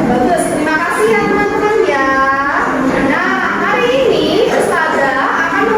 Bagus, terima kasih ya teman-teman ya. Nah, hari ini Ustazah akan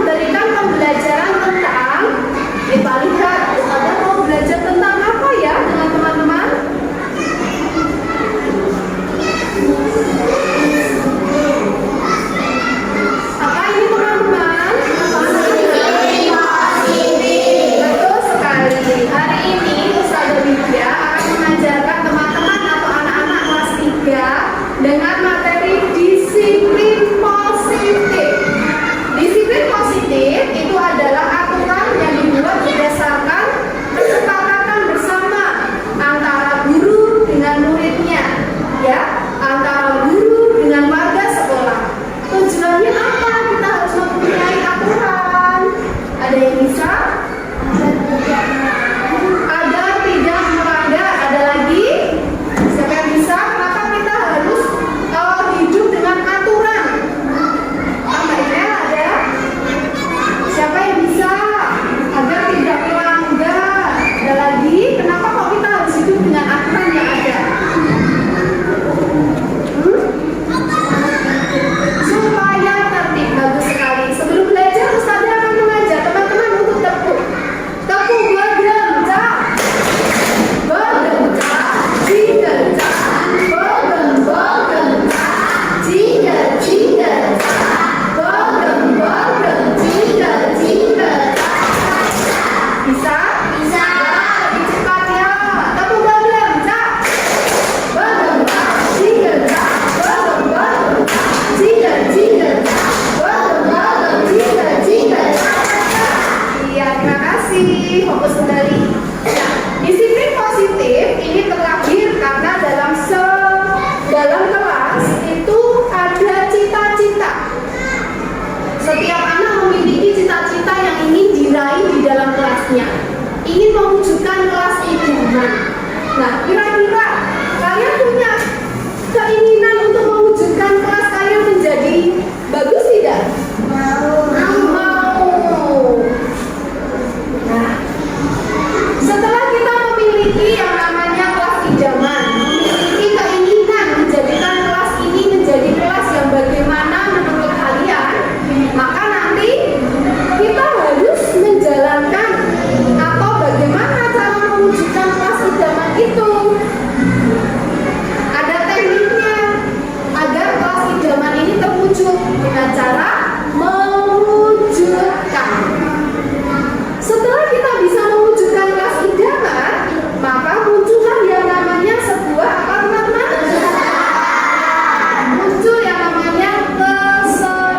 Nah, kira-kira kalian punya keinginan untuk mewujudkan kelas kalian menjadi bagus tidak? Mau. Nah, setelah kita memiliki yang namanya kelas idaman, memiliki keinginan menjadikan kelas ini menjadi kelas yang bagaimana menurut kalian, maka nanti kita harus menjalankan atau bagaimana cara mewujudkan kelas idaman itu. Ada tekniknya agar kelas idaman ini terwujud dengan cara mewujudkan. Setelah kita bisa mewujudkan kelas idaman, maka muncullah yang namanya sebuah apa teman-teman? Muncul yang namanya kesepakatan.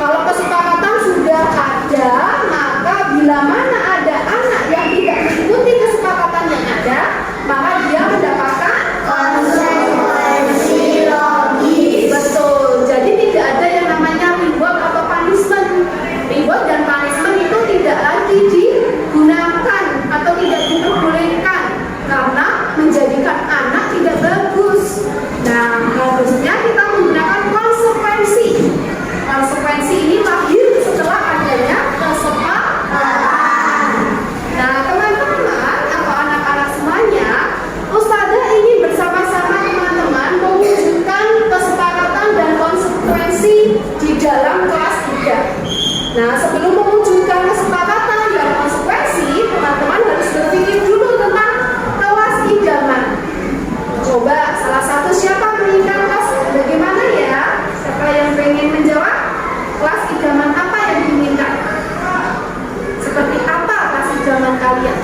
Kalau kesepakatan sudah ada, maka bila mana ada anak yang tidak mengikuti kesepakatan yang ada, maka dia mendapatkan konsekuensi logis. Betul. Jadi tidak ada yang namanya reward atau punishment. Reward dan punishment itu tidak lagi digunakan atau tidak diperbolehkan karena menjadikan anak tidak bagus. Nah, harusnya kita menggunakan konsekuensi. Konsekuensi ini lahir setelah adanya kesepakatan. Nah, teman-teman atau anak-anak semuanya, Ustazah ingin bersama-sama teman-teman mewujudkan kesepakatan dan konsekuensi di dalam kelas 3. Nah, sebelum mewujudkan kesepakatan dan konsekuensi, teman-teman harus berpikir dulu tentang kelas idaman. Coba salah satu siapa menginginkan kelas bagaimana ya? Siapa yang pengen menjawab? Kelas idaman apa yang diinginkan? Seperti apa kelas idaman kalian?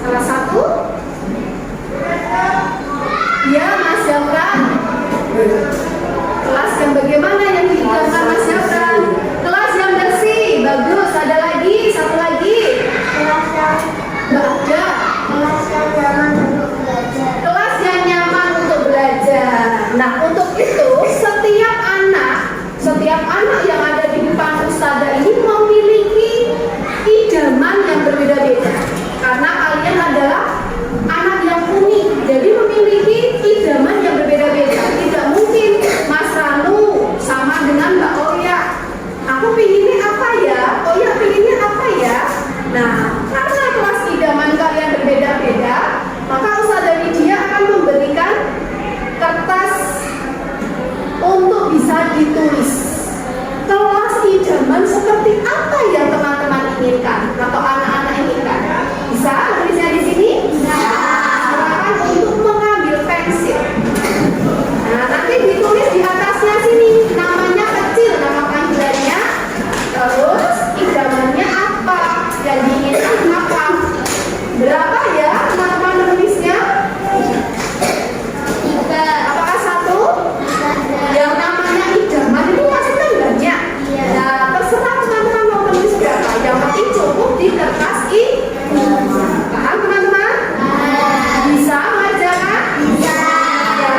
Salah satu? Ya, Mas Jamran. Kelas yang bagaimana yang diinginkan Mas Jamran? Kelas yang bersih, bagus. Ada lagi, satu lagi. Kelas yang ada. Kelas yang nyaman untuk belajar. Nah, untuk itu setiap anak yang ada di depan Ustazah ini memiliki idaman yang berbeda-beda. Karena kalian adalah anak yang unik, jadi memiliki idaman yang berbeda-beda. Tidak mungkin Mas Ranu sama dengan Mbak Oya. Aku pinginnya apa ya? Oya pinginnya apa ya? Nah, karena kelas idaman kalian berbeda-beda, maka Ustazah Lydia akan memberikan kertas untuk bisa ditulis. Kelas idaman seperti apa yang teman-teman inginkan atau anak-anak inginkan? Bisa tulisnya di sini? Silakan untuk mengambil pensil. Nah, nanti ditulis di atasnya sini namanya kecil, nama panggilannya. Terus idamannya apa? Yang diinginkan apa? Berapa ya teman-teman menulisnya? 3. Apakah 1? Yang namanya idaman itu pasti kan banyak. Nah, terserah teman-teman mau menulis berapa. Yang penting cukup di kertas ini. Paham teman-teman? Bisa mengerjakan? Bisa. Ya.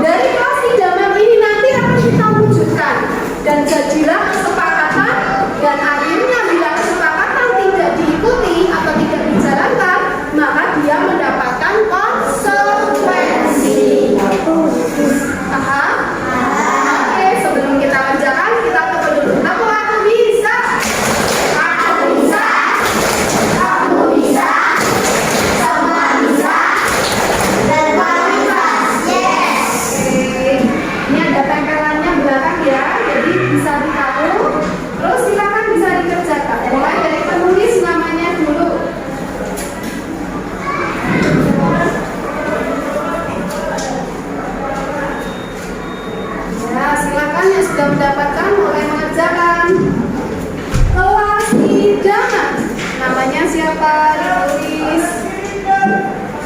Dari kelas idaman ini nanti akan kita wujudkan dan jadilah kesepakatan, dan akhirnya bila kesepakatan tidak diikuti atau tidak dijalankan, maka dia mendapatkan konsekuensi. Paham? Oke, sebelum kita kerjakan, kita coba dulu. Aku bisa. Aku bisa. Aku bisa. Semua bisa. Dan kualitas. Yes. Oke. Ini ada tempelannya belakang ya, jadi bisa ditaruh. Terus silakan bisa dikerjakan. Mulai dari penulis namanya dulu. Ya, silakan yang sudah mendapatkan mulai mengerjakan. Kelas idaman. Namanya siapa? Ditulis.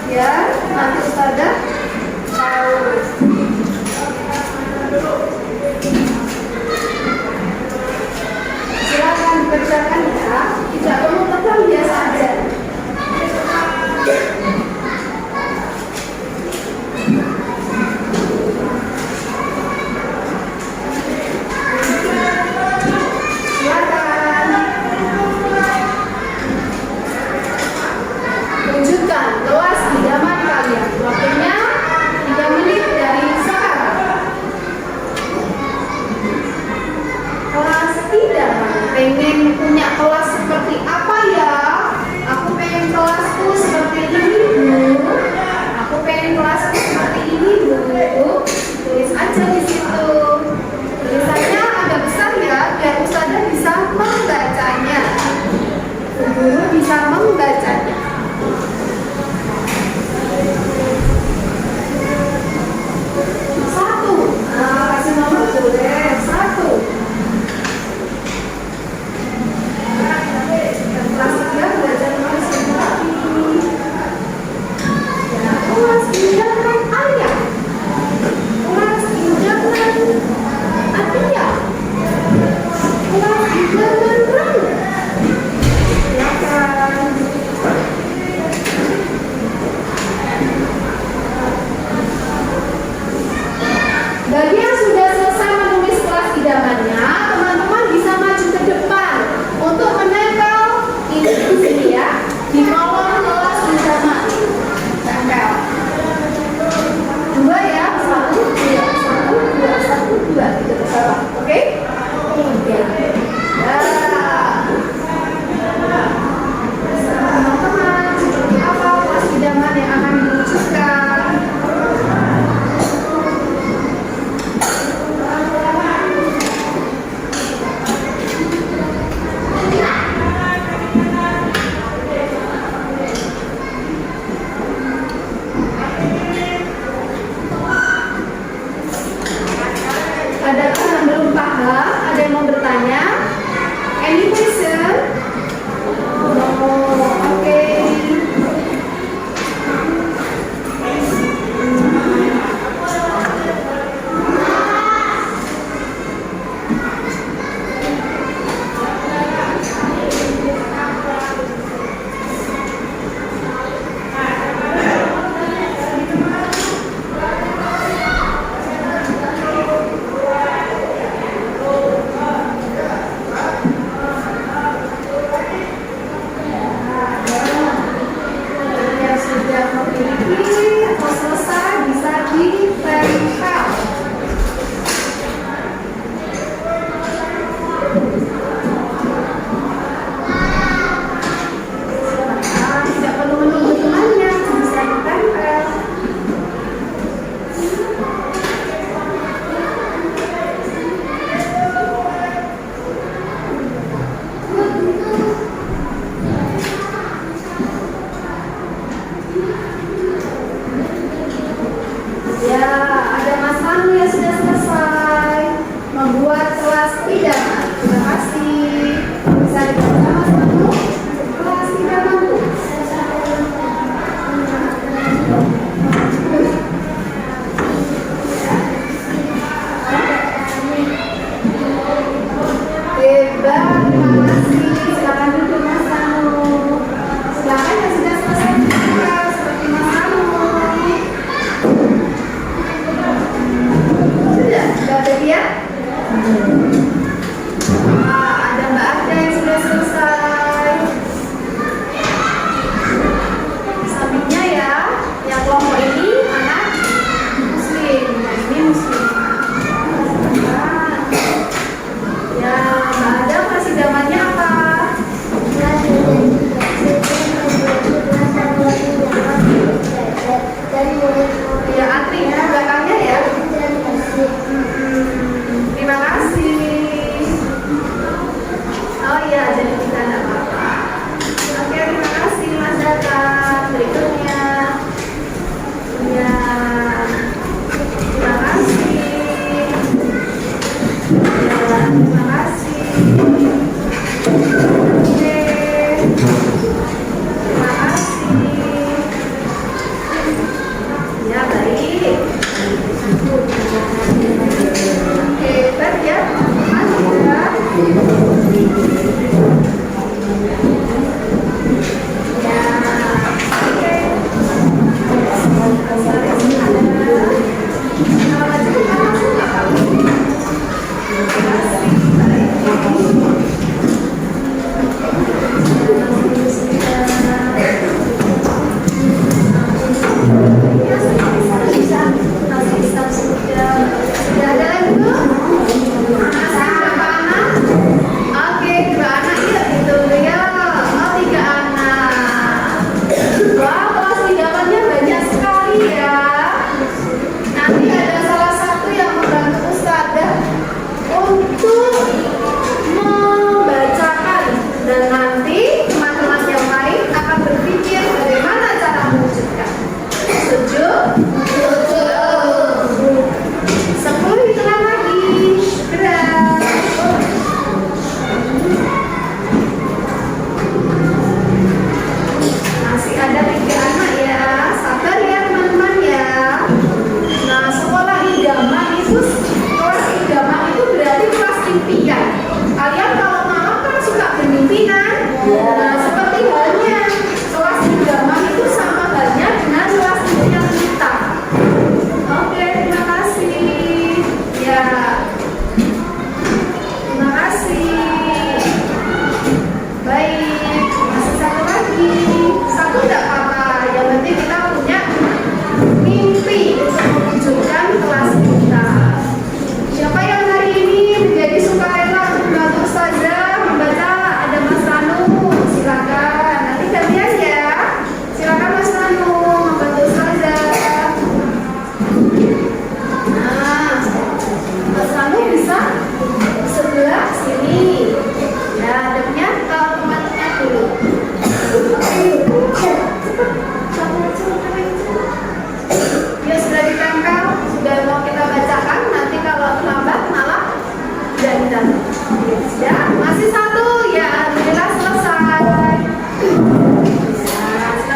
Ya, nanti Ustazah tahu. Silakan dikerjakan ya. Tidak perlu tebal, biasa aja. Silakan. melanjutkan kelas idaman kalian. Waktunya 3 menit dari sekarang. Kelas idaman, pengen punya kelas seperti apa ya? Aku pengen kelasku seperti ini, Bu. Aku pengen kelasku seperti ini, Bu. Tulis aja di situ. Tulisannya agak besar ya, biar Ustazah bisa membacanya. Guru bisa membacanya. Satu. Nah, kasih nomor boleh. Satu. Dan kelas 3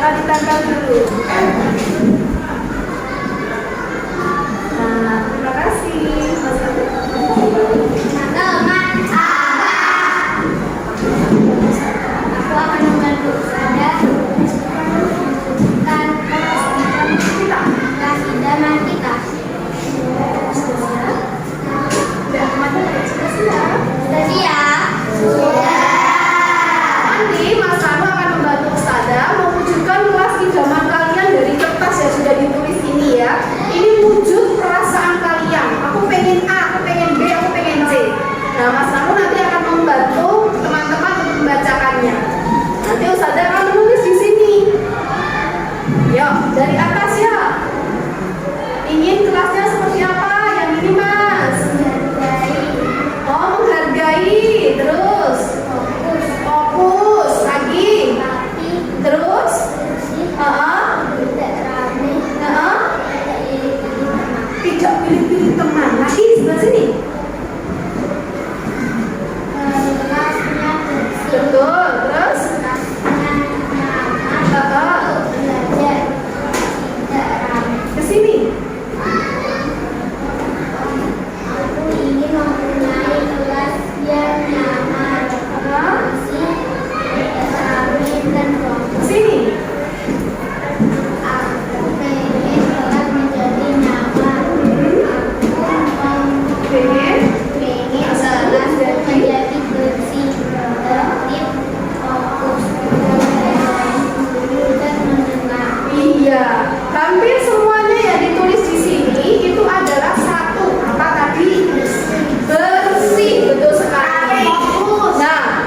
Coba ditempel dulu. Nah, terima kasih. Teman aku akan membantu Anda menunjukkan kasih idaman kita. Sudah siap? Sudah. Nanti Mas Rano akan membantu Ustazah mewujudkan kelas idaman kalian dari kertas yang sudah ditulis ini ya. Ini wujud perasaan kalian. Aku pengen A, aku pengen B, aku pengen C. Nah, Mas Rano nanti akan membantu teman-teman untuk membacakannya. Nanti Ustazah akan menulis di sini. Yuk, dari atas ya. Ingin kelasnya seperti apa? Yang ini Mas. Oh, menghargai. Terus fokus lagi. Terus tidak pilih-pilih teman. Lagi sebelah sini. Betul. Terus ke sini. Aku ingin mempunyai kelas yang nyaman, bersih, rapi dan fokus. Sini. Aku pengen kelas menjadi nyaman. Aku Pengen. pengen kelas menjadi bersih, tertib, fokus, dan mendengar. Iya, hampir semuanya yang ditulis di sini itu adalah satu. Apa tadi? Bersih, betul sekali. Nah,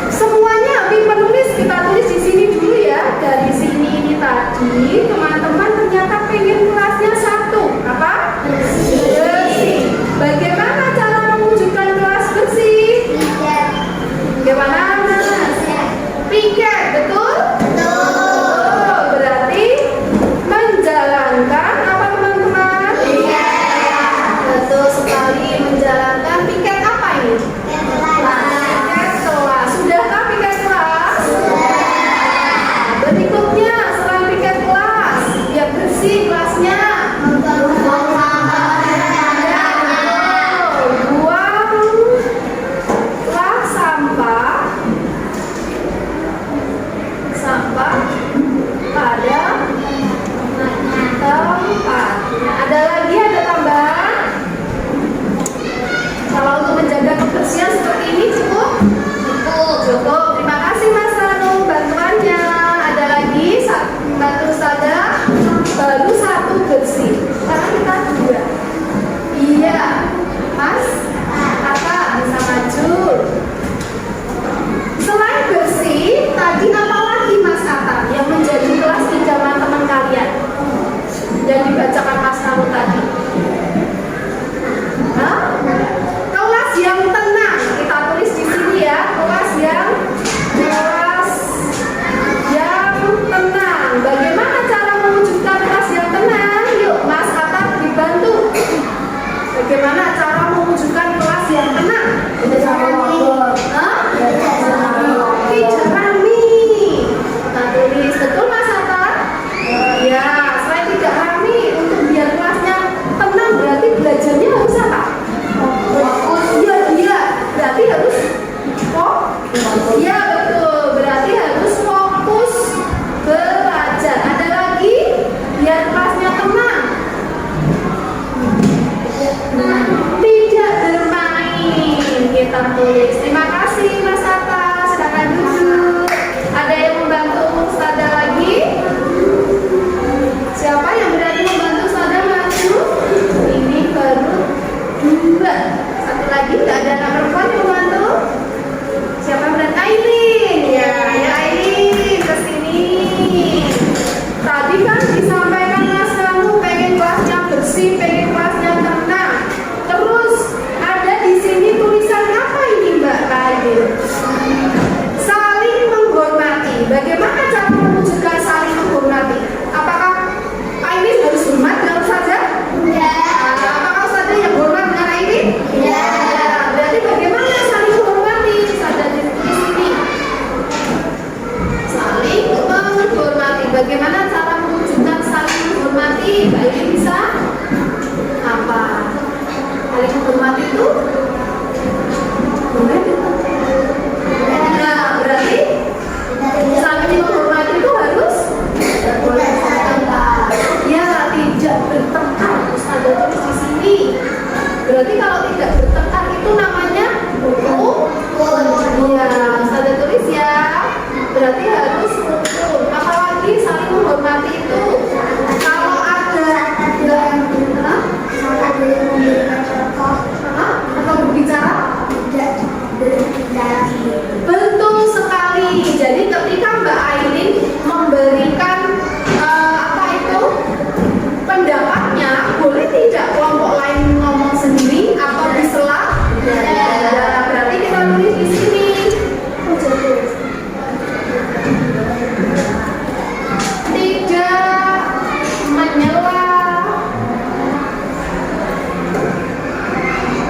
semuanya hampir menulis, kita tulis di sini dulu ya. Dari sini ini tadi, teman-teman ternyata pengen kelasnya satu. Apa? Bersih. Bagaimana cara mewujudkan kelas bersih? Bagaimana, Mas? Piket, betul? Oh, berarti menjalankan apa teman-teman? Betul sekali, menjalankan piket apa ini? Piket kelas. Sudahkah piket kelas? Berikutnya selain piket kelas, bagaimana cara mewujudkan saling menghormati? Mbak Ini bisa? Apa? Saling menghormati itu? Nah, berarti saling menghormati itu harus ya tidak bertengkar. Ustazah tulis di sini. Berarti kalau tidak bertengkar itu namanya ya, Ustazah tulis ya. Berarti harus rukun. Apalagi saling menghormati itu. Kalau ada atau berbicara betul sekali. Jadi ketika Mbak Aileen memberikan pendapatnya, boleh tidak kelompok lain ngomong sendiri atau disela? Ya, berarti kita tulis di sini. Tidak menyela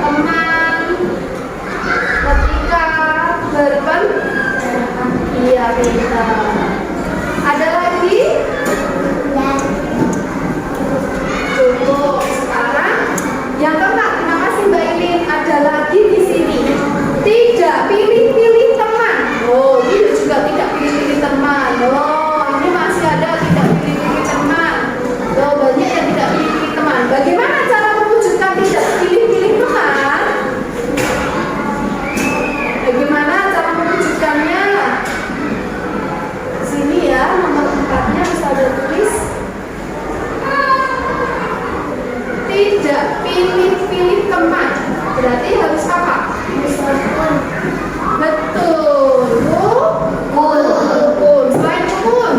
teman ketika iya kita. Ada lagi? Cukup. Sekarang yang keempat, terima kasih Mbak Ilin. Ada lagi di sini. Tidak pilih-pilih teman. Oh, ini juga tidak pilih-pilih teman. Oh, ini masih ada tidak pilih-pilih teman. Oh, banyak yang tidak pilih-pilih teman. Bagaimana cara mewujudkan tidak pilih-pilih teman? Bagaimana cara mewujudkannya? Sini ya, nomor 4-nya bisa ada tulis. Tidak pilih-pilih teman. Berarti harus apa? Betul. Rukun. Selain rukun,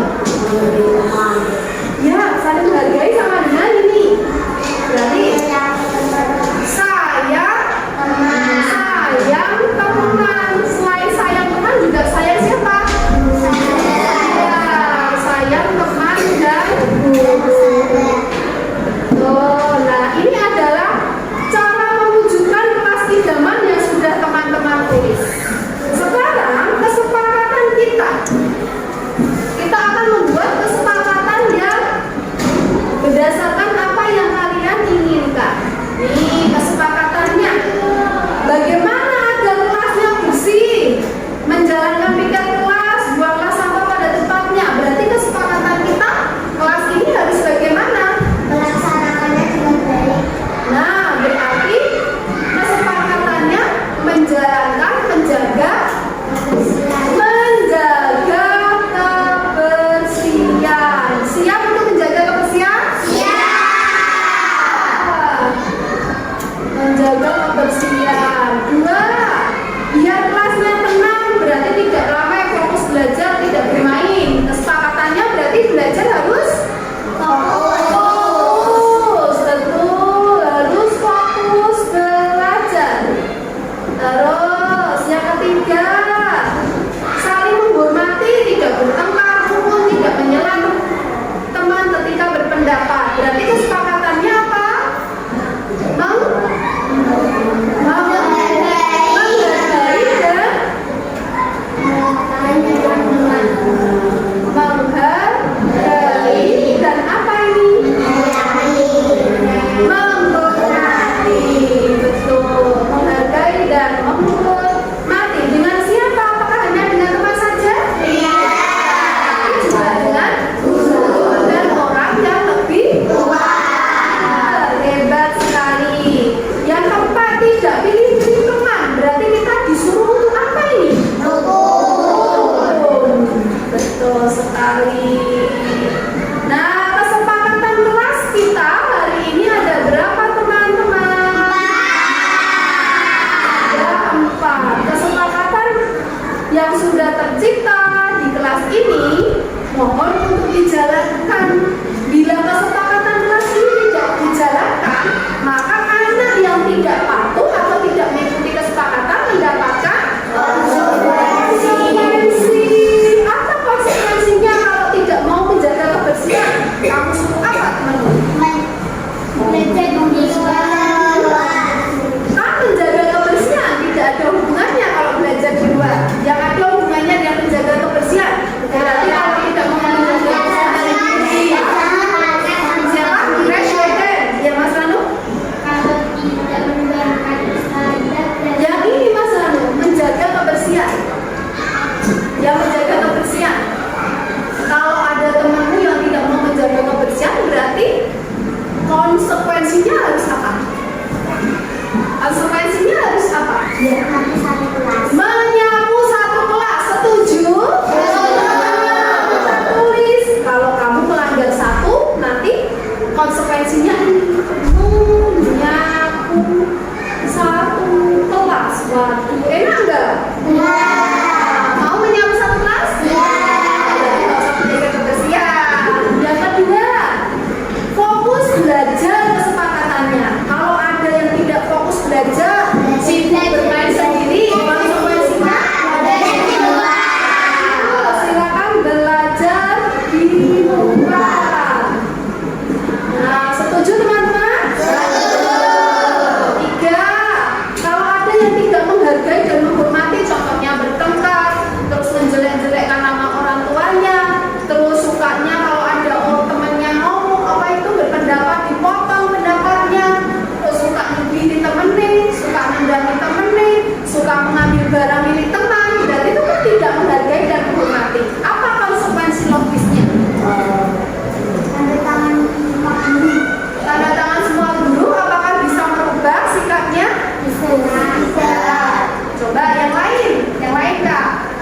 ya saling menghargai sama dengan ini. Berarti sayang teman. Selain sayang teman juga sayang siapa? Ya, sayang teman dan guru. Nah ini adalah cara mewujudkan kelas idaman yang sudah teman-teman tulis. Sekarang kesepakatan kita akan membuat kesepakatan yang berdasarkan apa yang kalian inginkan. Ini kesepakatannya. Bagaimana agar kelasnya bersih, menjalankan piket kelas, buanglah sampah pada tempatnya. Berarti kesepakatan kita kelas ini harus bagaimana? Melaksanakannya dengan baik. Nah, berarti kesepakatannya menjalankan, menjaga kebersihan. Siap untuk menjaga kebersihan? Siap. Menjaga kebersihan. 2. Biar kelasnya tenang, berarti tidak ramai, fokus belajar, tidak bermain. Kesepakatannya berarti belajar harus fokus. Betul, harus fokus belajar. Terus yang ketiga, saling menghormati, tidak bertengkar, rukun, tidak menyela teman ketika berpendapat. Berarti kesepakatannya apa? Menghargai dan apa ini? Menghormati. Betul, menghargai dan menghormati. Dengan siapa? Apakah hanya dengan teman saja? Tidak. Juga dengan guru dan orang yang lebih tua. Hebat sekali. Yang keempat, tidak pilih-pilih teman. Berarti kita disuruh untuk apa ini? Betul sekali. Nah, kesepakatan kelas kita hari ini ada berapa teman-teman? Ada 4. Kesepakatan yang sudah tercipta di kelas ini mohon untuk dijalankan. Bila kesepakatan kelas ini tidak dijalankan, maka anak yang tidak patuh atau tidak mengikuti kesepakatan mendapatkan konsekuensi. Apa konsekuensinya kalau tidak mau menjaga kebersihan? Kamu suruh apa teman-teman? Menjaga kebersihan tidak ada hubungannya kalau belajar di luar. Yang ada hubungannya dengan menjaga kebersihan. Berarti kalau tidak mau menjaga kebersihan Nah, setuju teman-teman? Tiga, kalau ada yang tidak menghargai dan menghormati, contohnya bertengkar, terus menjelek-jelekkan nama orang tuanya, terus sukanya kalau ada temannya ngomong apa itu berpendapat dipotong pendapatnya, terus suka nyubit temenin, suka mendangi temenin, suka mengambil barang milik teman, dan itu kan tidak menghargai dan menghormati. Apa konsekuensi logisnya? Tanda tangan semua guru, apakah bisa merubah sikapnya? Bisa. Coba yang lain Kak.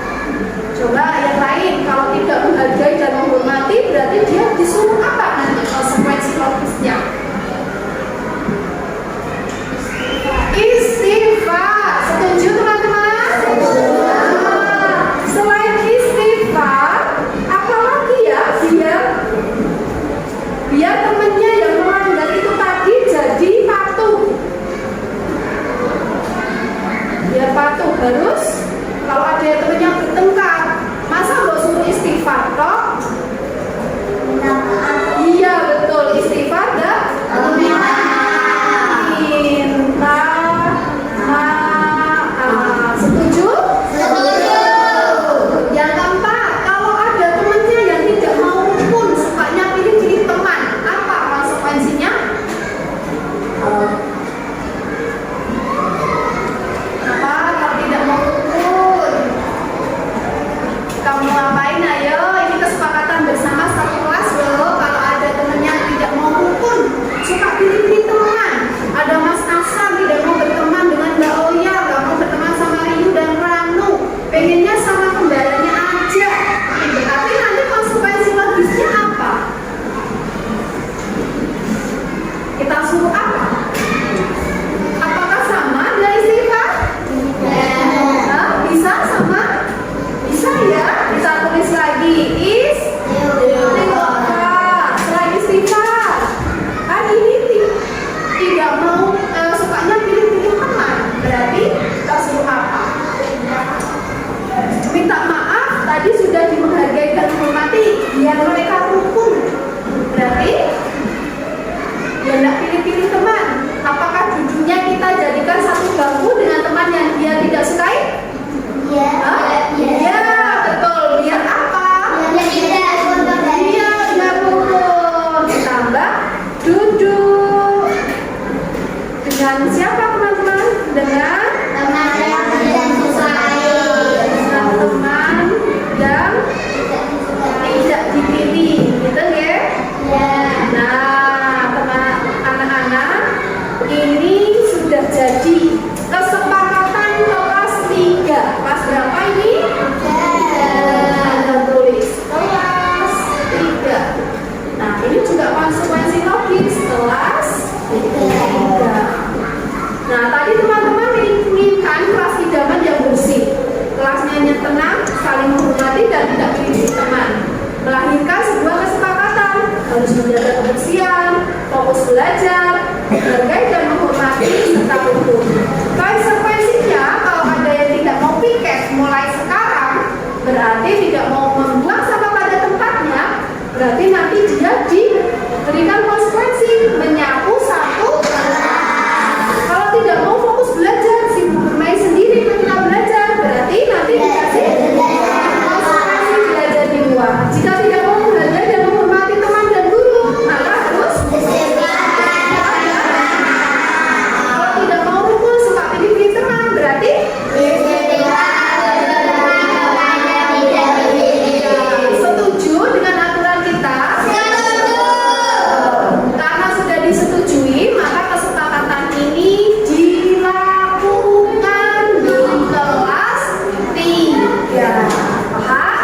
Coba yang lain, kalau tidak menghargai dan menghormati, berarti dia disuruh apa nanti konsekuensi logisnya? Istighfar. Setuju teman-teman? Selain istighfar, apa lagi ya biar temennya yang melanggar itu tadi jadi patuh. Biar patuh harus, kalau ada temennya bertengkar, masa nggak suruh istighfar toh? Iya betul, istighfar dan minta maaf. Setuju? Yang keempat, kalau ada temennya yang tidak mau rukun, sukanya pilih-pilih teman, apa konsekuensinya? Apa kalau tidak mau rukun? Kamu ngapain ayo? Ini kesepakatan bersama satu kelas loh. Kalau ada temennya yang tidak mau rukun, suka pilih-pilih teman. Ada Mas Asam tidak mau berteman dengan Mbak Oya, nggak mau berteman sama Riyu dan Ranu, pengennya sama kembarannya aja. Tapi nanti konsekuensi logisnya apa? Kita suruh apa? Apakah sama dari istighfar? Bisa sama? Bisa ya? Bisa tulis lagi istighfar. Selain istighfar, kan ini tidak mau sukanya pilih-pilih teman, berarti kita suruh apa? Minta maaf, tadi sudah dimenghargai dan menghormati, biar mereka rukun, berarti ya tidak pilih-pilih teman. Apakah duduknya kita jadikan satu bangku dengan teman yang dia tidak sukai? Iya, betul. Biar apa? Biar rukun. Ditambah duduk dengan siapa teman-teman? Dengan teman yang tidak dipilih, gitu ya? Nah, teman anak-anak, ini sudah jadi kesepakatan kelas 3. Kelas berapa ini? Anda tulis kelas 3. Nah, ini juga konsekuensi logis kelas 3. Nah, tadi teman-teman menginginkan kelas idaman yang bersih, kelasnya yang tenang, saling menghormati dan tidak pilih teman, melahirkan sebuah kesepakatan harus menjaga kebersihan, fokus belajar, menghargai dan menghormati serta rukun. Konsekuensinya, kalau ada yang tidak mau piket mulai sekarang, berarti tidak mau membuang sampah pada tempatnya, berarti nanti dia diberikan konsekuensi menyapu satu. Kalau tidak mau fokus belajar, sibuk bermain sendiri ketika belajar, berarti nanti dikasih konsekuensi belajar di luar. Jika tidak mau belajar dan menghormati teman dan guru, maka harus kalau tidak mau rukun, suka pilih-pilih teman, berarti setuju dengan aturan kita? Karena sudah disetujui, maka kesepakatan ini dilakukan di kelas 3. Paham?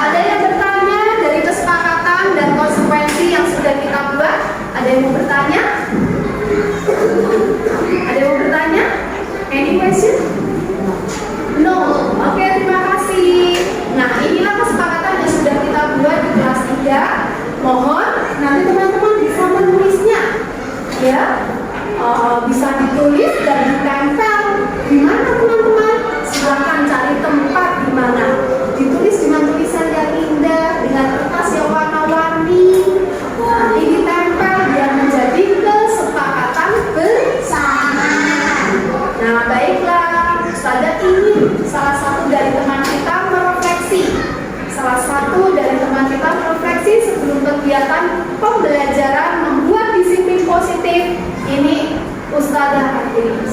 Ada yang bertanya dari kesepakatan dan konsekuensi yang sudah kita buat? Ada yang mau bertanya? Ada yang mau bertanya? Any question? No. Oke, terima kasih. Nah, inilah kesepakatan yang sudah kita buat di kelas 3. Mohon nanti teman-teman bisa menulisnya, ya, bisa ditulis dan ditempel. Di mana teman-teman? Silakan cari tempat di mana. Ditulis dengan tulisan yang indah, dengan kertas yang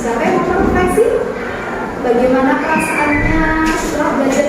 Siapa yang mau refleksi? Bagaimana perasaannya setelah belajar